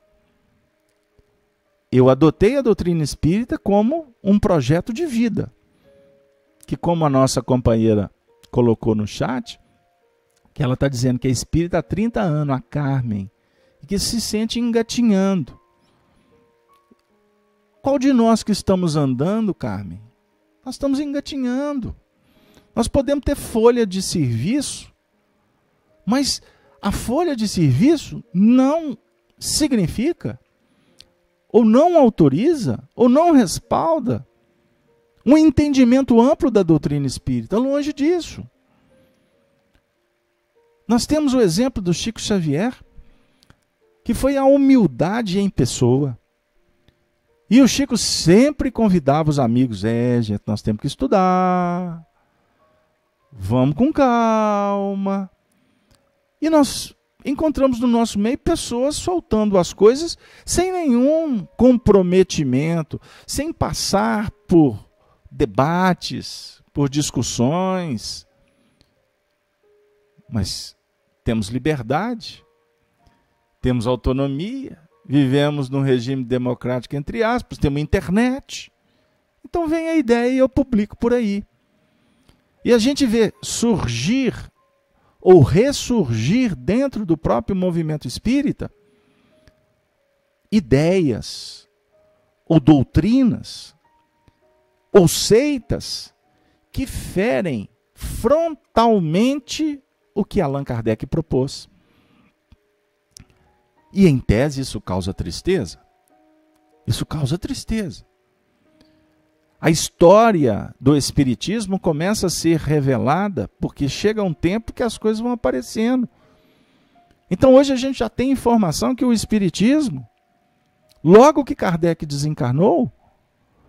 Speaker 1: Eu adotei a doutrina espírita como um projeto de vida, que, como a nossa companheira colocou no chat, que ela está dizendo que é espírita há 30 anos, a Carmen, e que se sente engatinhando. Qual de nós que estamos andando, Carmen? Nós estamos engatinhando. Nós podemos ter folha de serviço, mas a folha de serviço não significa, ou não autoriza, ou não respalda um entendimento amplo da doutrina espírita. Longe disso. Nós temos o exemplo do Chico Xavier, que foi a humildade em pessoa. E o Chico sempre convidava os amigos, gente, nós temos que estudar, vamos com calma. E nós encontramos no nosso meio pessoas soltando as coisas sem nenhum comprometimento, sem passar por debates, por discussões. Mas temos liberdade, temos autonomia, vivemos num regime democrático, entre aspas, temos internet. Então vem a ideia e eu publico por aí. E a gente vê surgir ou ressurgir dentro do próprio movimento espírita ideias ou doutrinas ou seitas que ferem frontalmente o que Allan Kardec propôs. E em tese isso causa tristeza? Isso causa tristeza. A história do Espiritismo começa a ser revelada porque chega um tempo que as coisas vão aparecendo. Então hoje a gente já tem informação que o Espiritismo, logo que Kardec desencarnou,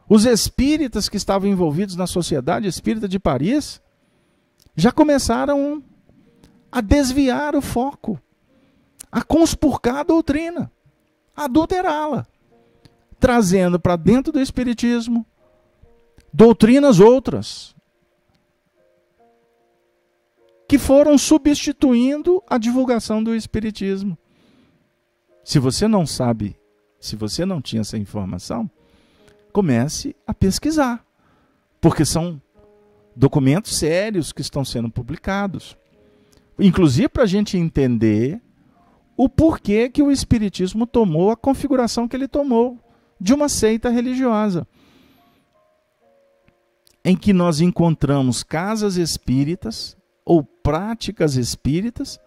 Speaker 1: os espíritas que estavam envolvidos na Sociedade Espírita de Paris já começaram a desviar o foco, a conspurcar a doutrina, a adulterá-la, trazendo para dentro do Espiritismo doutrinas outras, que foram substituindo a divulgação do Espiritismo. Se você não sabe, se você não tinha essa informação, comece a pesquisar, porque são documentos sérios que estão sendo publicados. Inclusive para a gente entender o porquê que o Espiritismo tomou a configuração que ele tomou de uma seita religiosa, em que nós encontramos casas espíritas ou práticas espíritas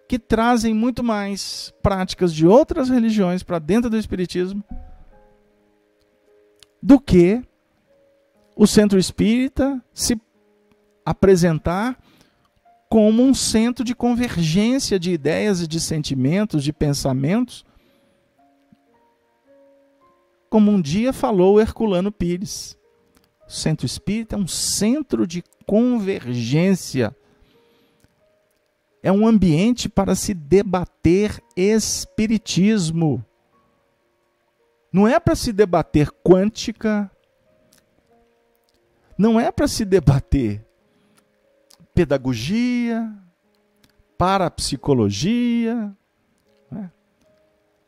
Speaker 1: que trazem muito mais práticas de outras religiões para dentro do Espiritismo do que o centro espírita se apresentar como um centro de convergência de ideias e de sentimentos, de pensamentos, como um dia falou Herculano Pires. O centro espírita é um centro de convergência. É um ambiente para se debater espiritismo. Não é para se debater quântica, não é para se debater pedagogia, parapsicologia, né?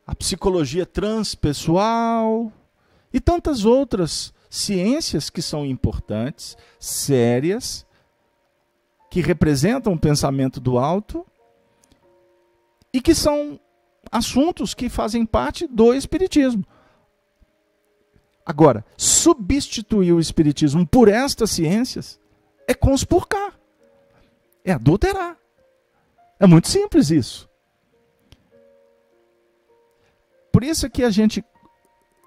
Speaker 1: A psicologia transpessoal e tantas outras ciências que são importantes, sérias, que representam o pensamento do alto e que são assuntos que fazem parte do Espiritismo. Agora, substituir o Espiritismo por estas ciências é conspurcar, é adulterar. É muito simples isso. Por isso que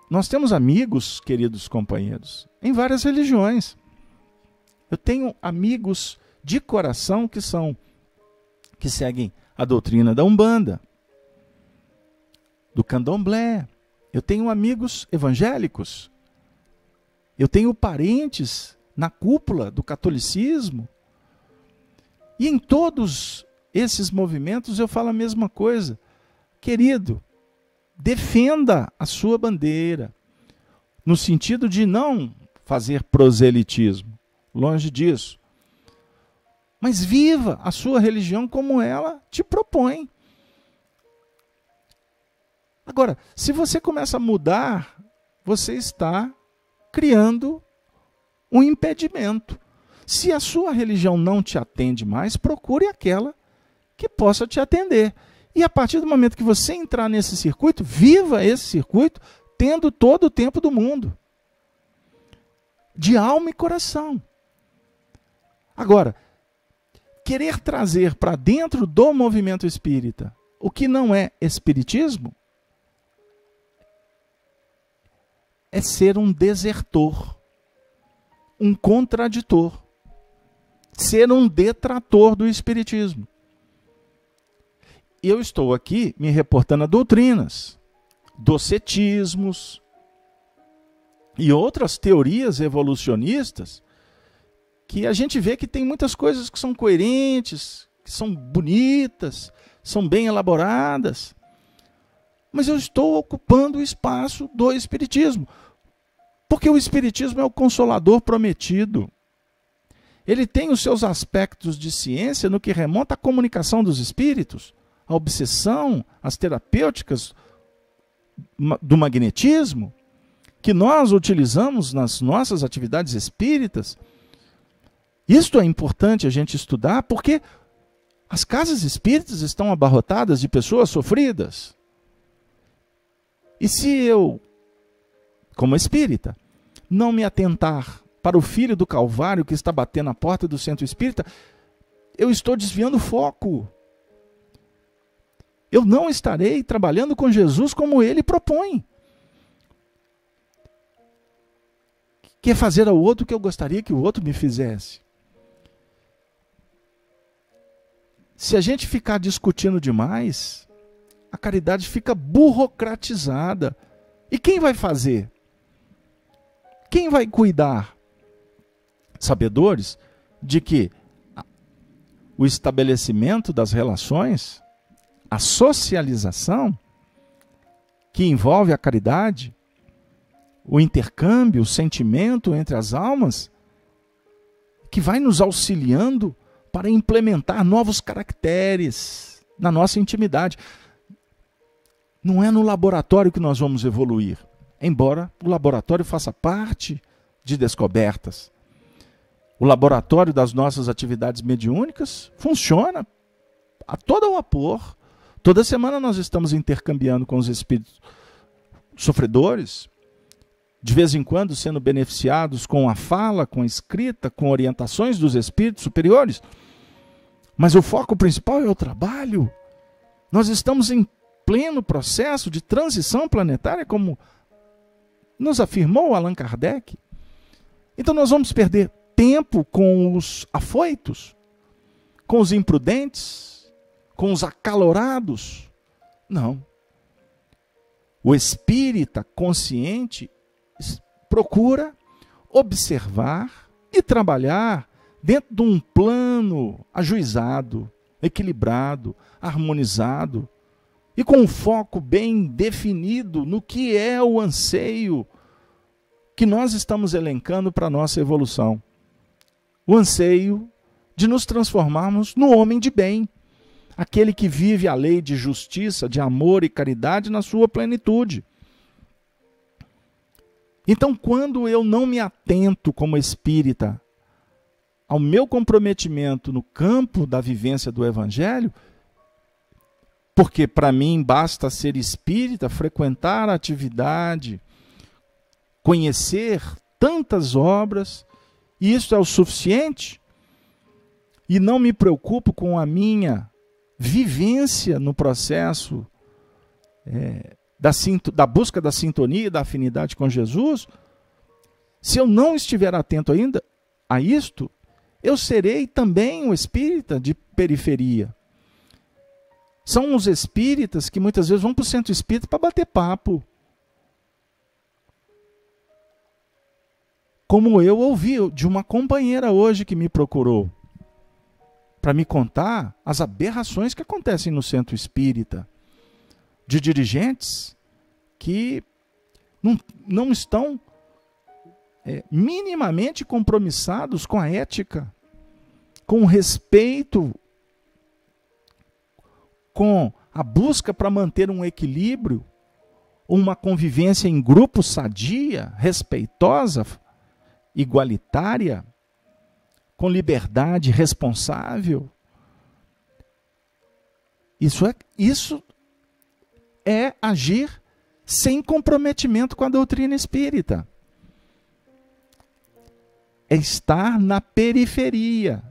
Speaker 1: nós temos amigos, queridos companheiros, em várias religiões. Eu tenho amigos de coração que seguem a doutrina da Umbanda, do Candomblé. Eu tenho amigos evangélicos. Eu tenho parentes na cúpula do catolicismo. E em todos esses movimentos eu falo a mesma coisa. Querido, defenda a sua bandeira, no sentido de não fazer proselitismo, longe disso. Mas viva a sua religião como ela te propõe. Agora, se você começa a mudar, você está criando um impedimento. Se a sua religião não te atende mais, procure aquela que possa te atender. E a partir do momento que você entrar nesse circuito, viva esse circuito, tendo todo o tempo do mundo, de alma e coração. Agora, querer trazer para dentro do movimento espírita o que não é espiritismo, é ser um desertor, um contraditor, ser um detrator do espiritismo. Eu estou aqui me reportando a doutrinas, docetismos e outras teorias evolucionistas que a gente vê que tem muitas coisas que são coerentes, que são bonitas, são bem elaboradas. Mas eu estou ocupando o espaço do espiritismo, porque o espiritismo é o consolador prometido. Ele tem os seus aspectos de ciência no que remonta à comunicação dos espíritos, a obsessão, as terapêuticas do magnetismo, que nós utilizamos nas nossas atividades espíritas. Isto é importante a gente estudar, porque as casas espíritas estão abarrotadas de pessoas sofridas. E se eu, como espírita, não me atentar para o filho do Calvário que está batendo na porta do centro espírita, eu estou desviando o foco. Eu não estarei trabalhando com Jesus como ele propõe. que é fazer ao outro o que eu gostaria que o outro me fizesse. Se a gente ficar discutindo demais, a caridade fica burocratizada. E quem vai fazer? Quem vai cuidar? Sabedores de que o estabelecimento das relações, a socialização, que envolve a caridade, o intercâmbio, o sentimento entre as almas, que vai nos auxiliando para implementar novos caracteres na nossa intimidade. Não é no laboratório que nós vamos evoluir, embora o laboratório faça parte de descobertas. O laboratório das nossas atividades mediúnicas funciona a todo vapor. Toda semana nós estamos intercambiando com os espíritos sofredores, de vez em quando sendo beneficiados com a fala, com a escrita, com orientações dos espíritos superiores. Mas o foco principal é o trabalho. Nós estamos em pleno processo de transição planetária, como nos afirmou Allan Kardec. Então nós vamos perder tempo com os afoitos, com os imprudentes, com os acalorados? Não. O espírita consciente procura observar e trabalhar dentro de um plano ajuizado, equilibrado, harmonizado e com um foco bem definido no que é o anseio que nós estamos elencando para a nossa evolução. O anseio de nos transformarmos no homem de bem, aquele que vive a lei de justiça, de amor e caridade na sua plenitude. Então, quando eu não me atento como espírita ao meu comprometimento no campo da vivência do Evangelho, porque para mim basta ser espírita, frequentar a atividade, conhecer tantas obras, e isso é o suficiente, e não me preocupo com a minha vivência no processo da busca da sintonia e da afinidade com Jesus, se eu não estiver atento ainda a isto, eu serei também um espírita de periferia. São os espíritas que muitas vezes vão para o centro espírita para bater papo. Como eu ouvi de uma companheira hoje que me procurou, para me contar as aberrações que acontecem no centro espírita, de dirigentes que não estão minimamente compromissados com a ética, com o respeito, com a busca para manter um equilíbrio, uma convivência em grupo sadia, respeitosa, igualitária, com liberdade responsável. Isso é agir sem comprometimento com a doutrina espírita. É estar na periferia.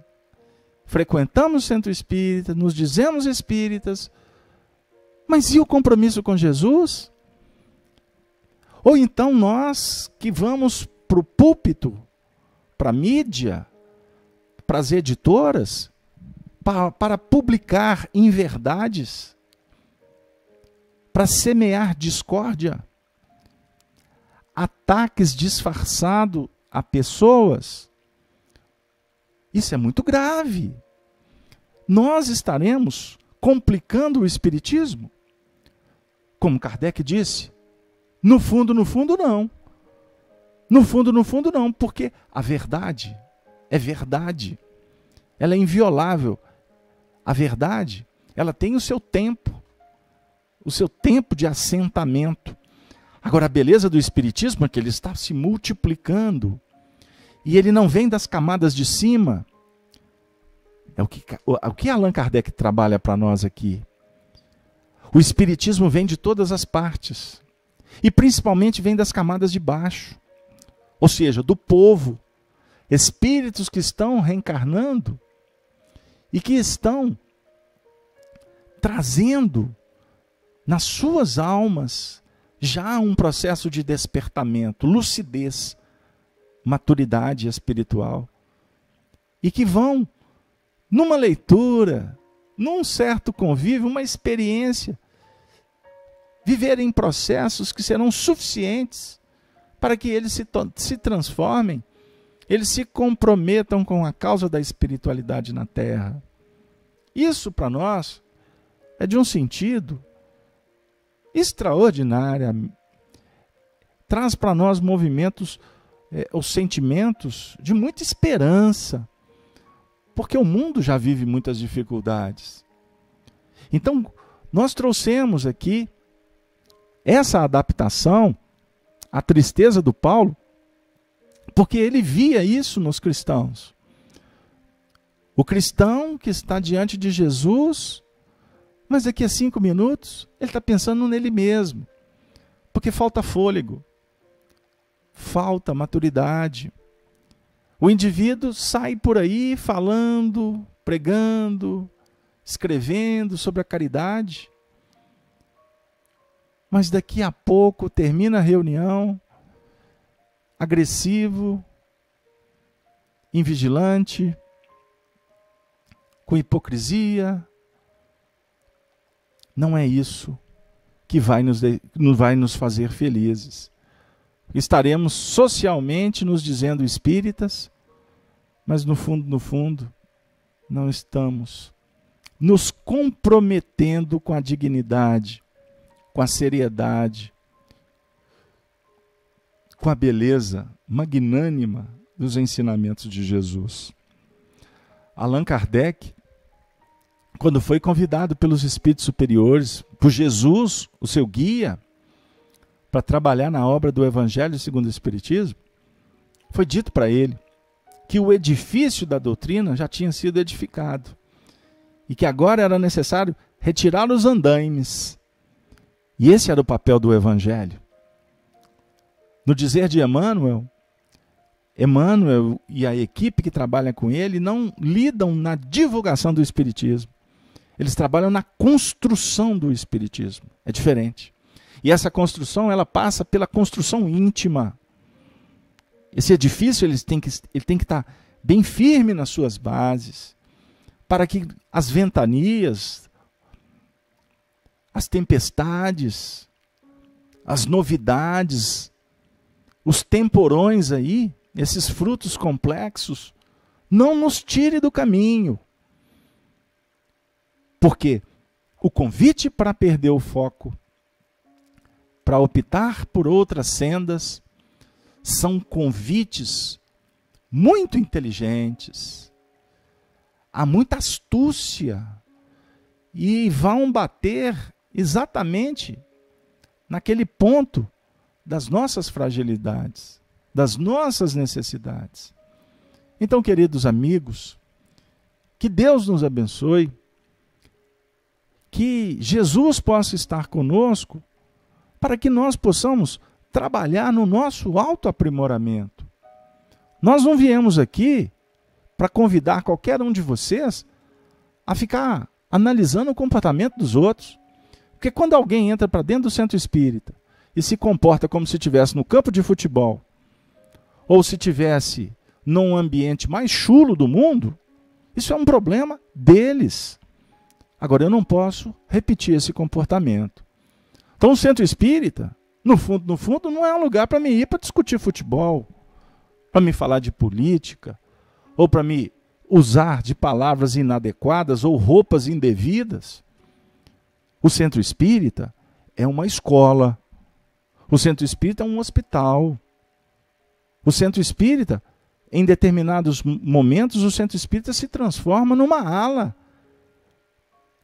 Speaker 1: Frequentamos o centro espírita, nos dizemos espíritas, mas e o compromisso com Jesus? Ou então nós que vamos para o púlpito, para a mídia, para as editoras, para publicar inverdades, para semear discórdia, ataques disfarçados a pessoas. Isso é muito grave. Nós estaremos complicando o espiritismo? Como Kardec disse, no fundo, não. No fundo, não, porque a verdade é verdade. Ela é inviolável. A verdade, ela tem o seu tempo de assentamento. Agora, a beleza do espiritismo é que ele está se multiplicando. E ele não vem das camadas de cima. É o que Allan Kardec trabalha para nós aqui. O espiritismo vem de todas as partes. E principalmente vem das camadas de baixo. Ou seja, do povo. Espíritos que estão reencarnando e que estão trazendo nas suas almas já um processo de despertamento, lucidez maturidade espiritual e que vão, numa leitura, num certo convívio, uma experiência, viverem processos que serão suficientes para que eles se transformem, eles se comprometam com a causa da espiritualidade na Terra. Isso para nós é de um sentido extraordinário, traz para nós movimentos, os sentimentos de muita esperança, porque o mundo já vive muitas dificuldades. Então, nós trouxemos aqui essa adaptação à tristeza do Paulo, porque ele via isso nos cristãos. O cristão que está diante de Jesus, mas daqui a 5 minutos, ele está pensando nele mesmo, porque falta fôlego, falta maturidade. O indivíduo sai por aí falando, pregando, escrevendo sobre a caridade, mas daqui a pouco termina a reunião, agressivo, invigilante, com hipocrisia. Não é isso que vai nos fazer felizes. Estaremos socialmente nos dizendo espíritas, mas no fundo, não estamos nos comprometendo com a dignidade, com a seriedade, com a beleza magnânima dos ensinamentos de Jesus. Allan Kardec, quando foi convidado pelos espíritos superiores, por Jesus, o seu guia, para trabalhar na obra do Evangelho segundo o Espiritismo, foi dito para ele que o edifício da doutrina já tinha sido edificado e que agora era necessário retirar os andaimes. E esse era o papel do Evangelho. No dizer de Emmanuel e a equipe que trabalha com ele não lidam na divulgação do Espiritismo. Eles trabalham na construção do Espiritismo. É diferente. E essa construção, ela passa pela construção íntima. Esse edifício ele tem que estar bem firme nas suas bases, para que as ventanias, as tempestades, as novidades, os temporões aí, esses frutos complexos, não nos tire do caminho. Porque o convite para perder o foco, para optar por outras sendas, são convites muito inteligentes, há muita astúcia, e vão bater exatamente naquele ponto das nossas fragilidades, das nossas necessidades. Então, queridos amigos, que Deus nos abençoe, que Jesus possa estar conosco, para que nós possamos trabalhar no nosso autoaprimoramento. Nós não viemos aqui para convidar qualquer um de vocês a ficar analisando o comportamento dos outros. Porque quando alguém entra para dentro do centro espírita e se comporta como se estivesse no campo de futebol, ou se estivesse num ambiente mais chulo do mundo, isso é um problema deles. Agora, eu não posso repetir esse comportamento. Então, o centro espírita, no fundo, não é um lugar para me ir para discutir futebol, para me falar de política, ou para me usar de palavras inadequadas ou roupas indevidas. O centro espírita é uma escola. O centro espírita é um hospital. O centro espírita, em determinados momentos, o centro espírita se transforma numa ala.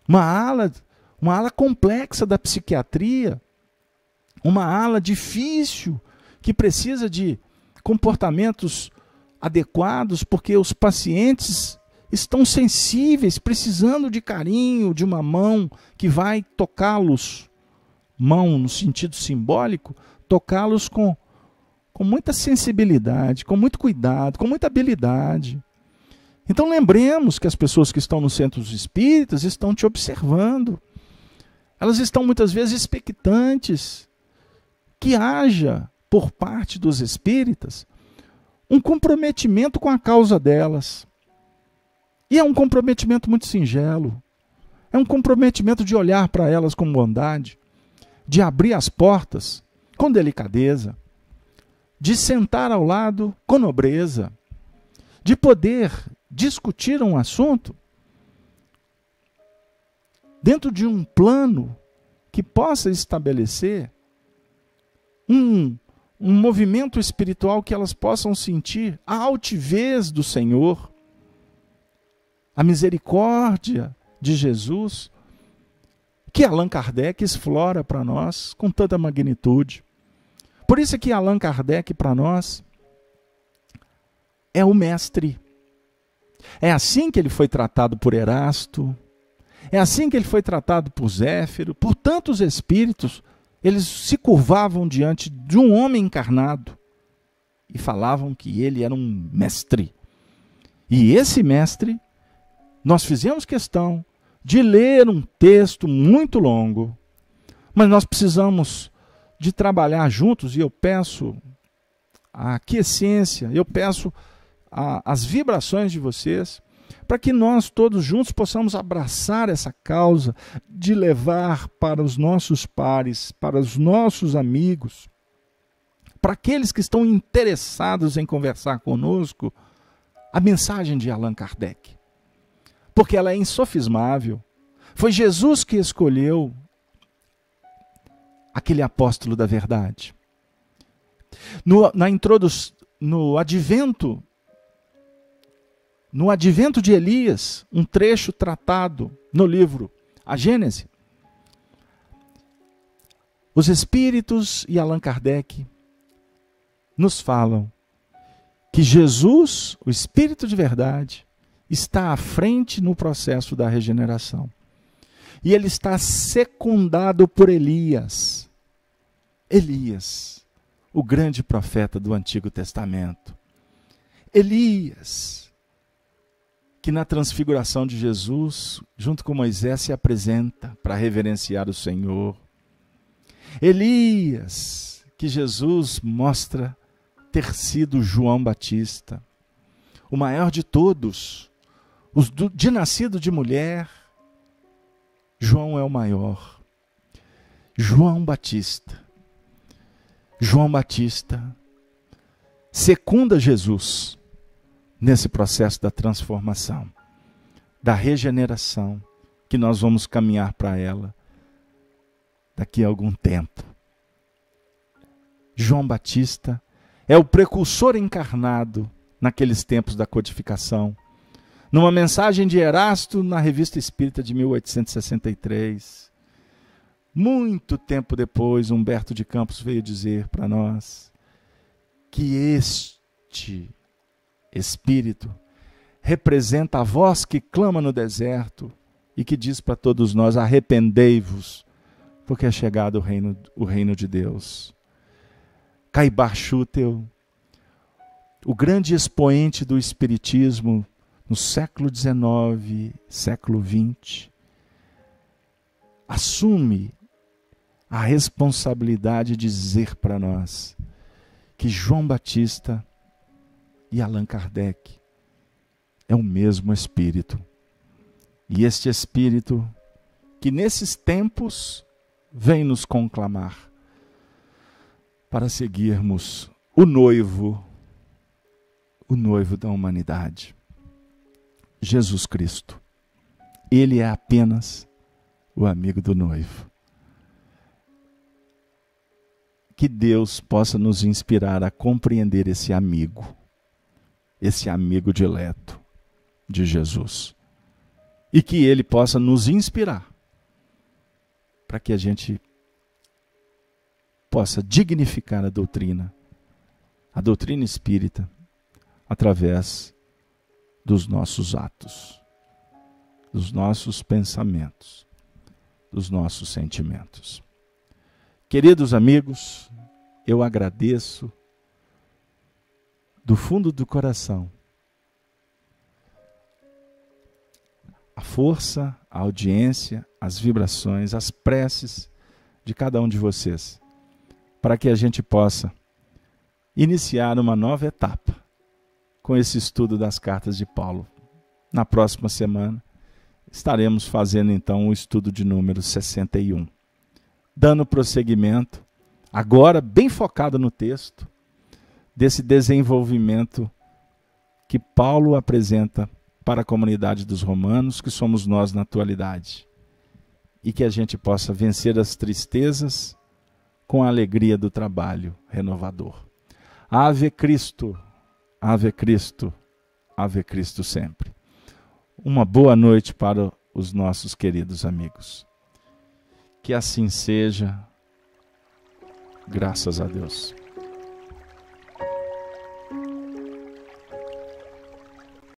Speaker 1: Uma ala complexa da psiquiatria, uma ala difícil, que precisa de comportamentos adequados, porque os pacientes estão sensíveis, precisando de carinho, de uma mão que vai tocá-los, mão no sentido simbólico, tocá-los com muita sensibilidade, com muito cuidado, com muita habilidade. Então lembremos que as pessoas que estão nos centros espíritas estão te observando. Elas estão muitas vezes expectantes que haja, por parte dos espíritas, um comprometimento com a causa delas. E é um comprometimento muito singelo. É um comprometimento de olhar para elas com bondade, de abrir as portas com delicadeza, de sentar ao lado com nobreza, de poder discutir um assunto dentro de um plano que possa estabelecer um movimento espiritual que elas possam sentir a altivez do Senhor, a misericórdia de Jesus, que Allan Kardec explora para nós com tanta magnitude. Por isso é que Allan Kardec, para nós, é o mestre. É assim que ele foi tratado por Erasto, é assim que ele foi tratado por Zéfiro, por tantos espíritos. Eles se curvavam diante de um homem encarnado e falavam que ele era um mestre. E esse mestre, nós fizemos questão de ler um texto muito longo, mas nós precisamos de trabalhar juntos, e eu peço a aquiescência, eu peço as vibrações de vocês, para que nós todos juntos possamos abraçar essa causa de levar para os nossos pares, para os nossos amigos, para aqueles que estão interessados em conversar conosco, a mensagem de Allan Kardec. Porque ela é insofismável. Foi Jesus que escolheu aquele apóstolo da verdade. No advento de Elias, um trecho tratado no livro A Gênese, os Espíritos e Allan Kardec nos falam que Jesus, o Espírito de verdade, está à frente no processo da regeneração. E ele está secundado por Elias. Elias, o grande profeta do Antigo Testamento. Elias, que na transfiguração de Jesus, junto com Moisés, se apresenta para reverenciar o Senhor. Elias, que Jesus mostra ter sido João Batista, o maior de todos, de nascido de mulher. João é o maior. João Batista secunda Jesus nesse processo da transformação, da regeneração, que nós vamos caminhar para ela daqui a algum tempo. João Batista é o precursor encarnado naqueles tempos da codificação. Numa mensagem de Erasto na Revista Espírita de 1863, muito tempo depois, Humberto de Campos veio dizer para nós que este Espírito representa a voz que clama no deserto e que diz para todos nós: arrependei-vos, porque é chegado o reino de Deus. Caibar Schutel, o grande expoente do Espiritismo no século XIX, século XX, assume a responsabilidade de dizer para nós que João Batista e Allan Kardec é o mesmo Espírito. E este Espírito que nesses tempos vem nos conclamar para seguirmos o noivo da humanidade, Jesus Cristo. Ele é apenas o amigo do noivo. Que Deus possa nos inspirar a compreender esse amigo dileto de Jesus. E que Ele possa nos inspirar para que a gente possa dignificar a doutrina espírita, através dos nossos atos, dos nossos pensamentos, dos nossos sentimentos. Queridos amigos, eu agradeço do fundo do coração a força, a audiência, as vibrações, as preces de cada um de vocês, para que a gente possa iniciar uma nova etapa com esse estudo das cartas de Paulo. Na próxima semana estaremos fazendo então o estudo de número 61, dando prosseguimento, agora bem focado no texto, desse desenvolvimento que Paulo apresenta para a comunidade dos romanos, que somos nós na atualidade, e que a gente possa vencer as tristezas com a alegria do trabalho renovador. Ave Cristo, Ave Cristo, Ave Cristo sempre. Uma boa noite para os nossos queridos amigos. Que assim seja, graças a Deus.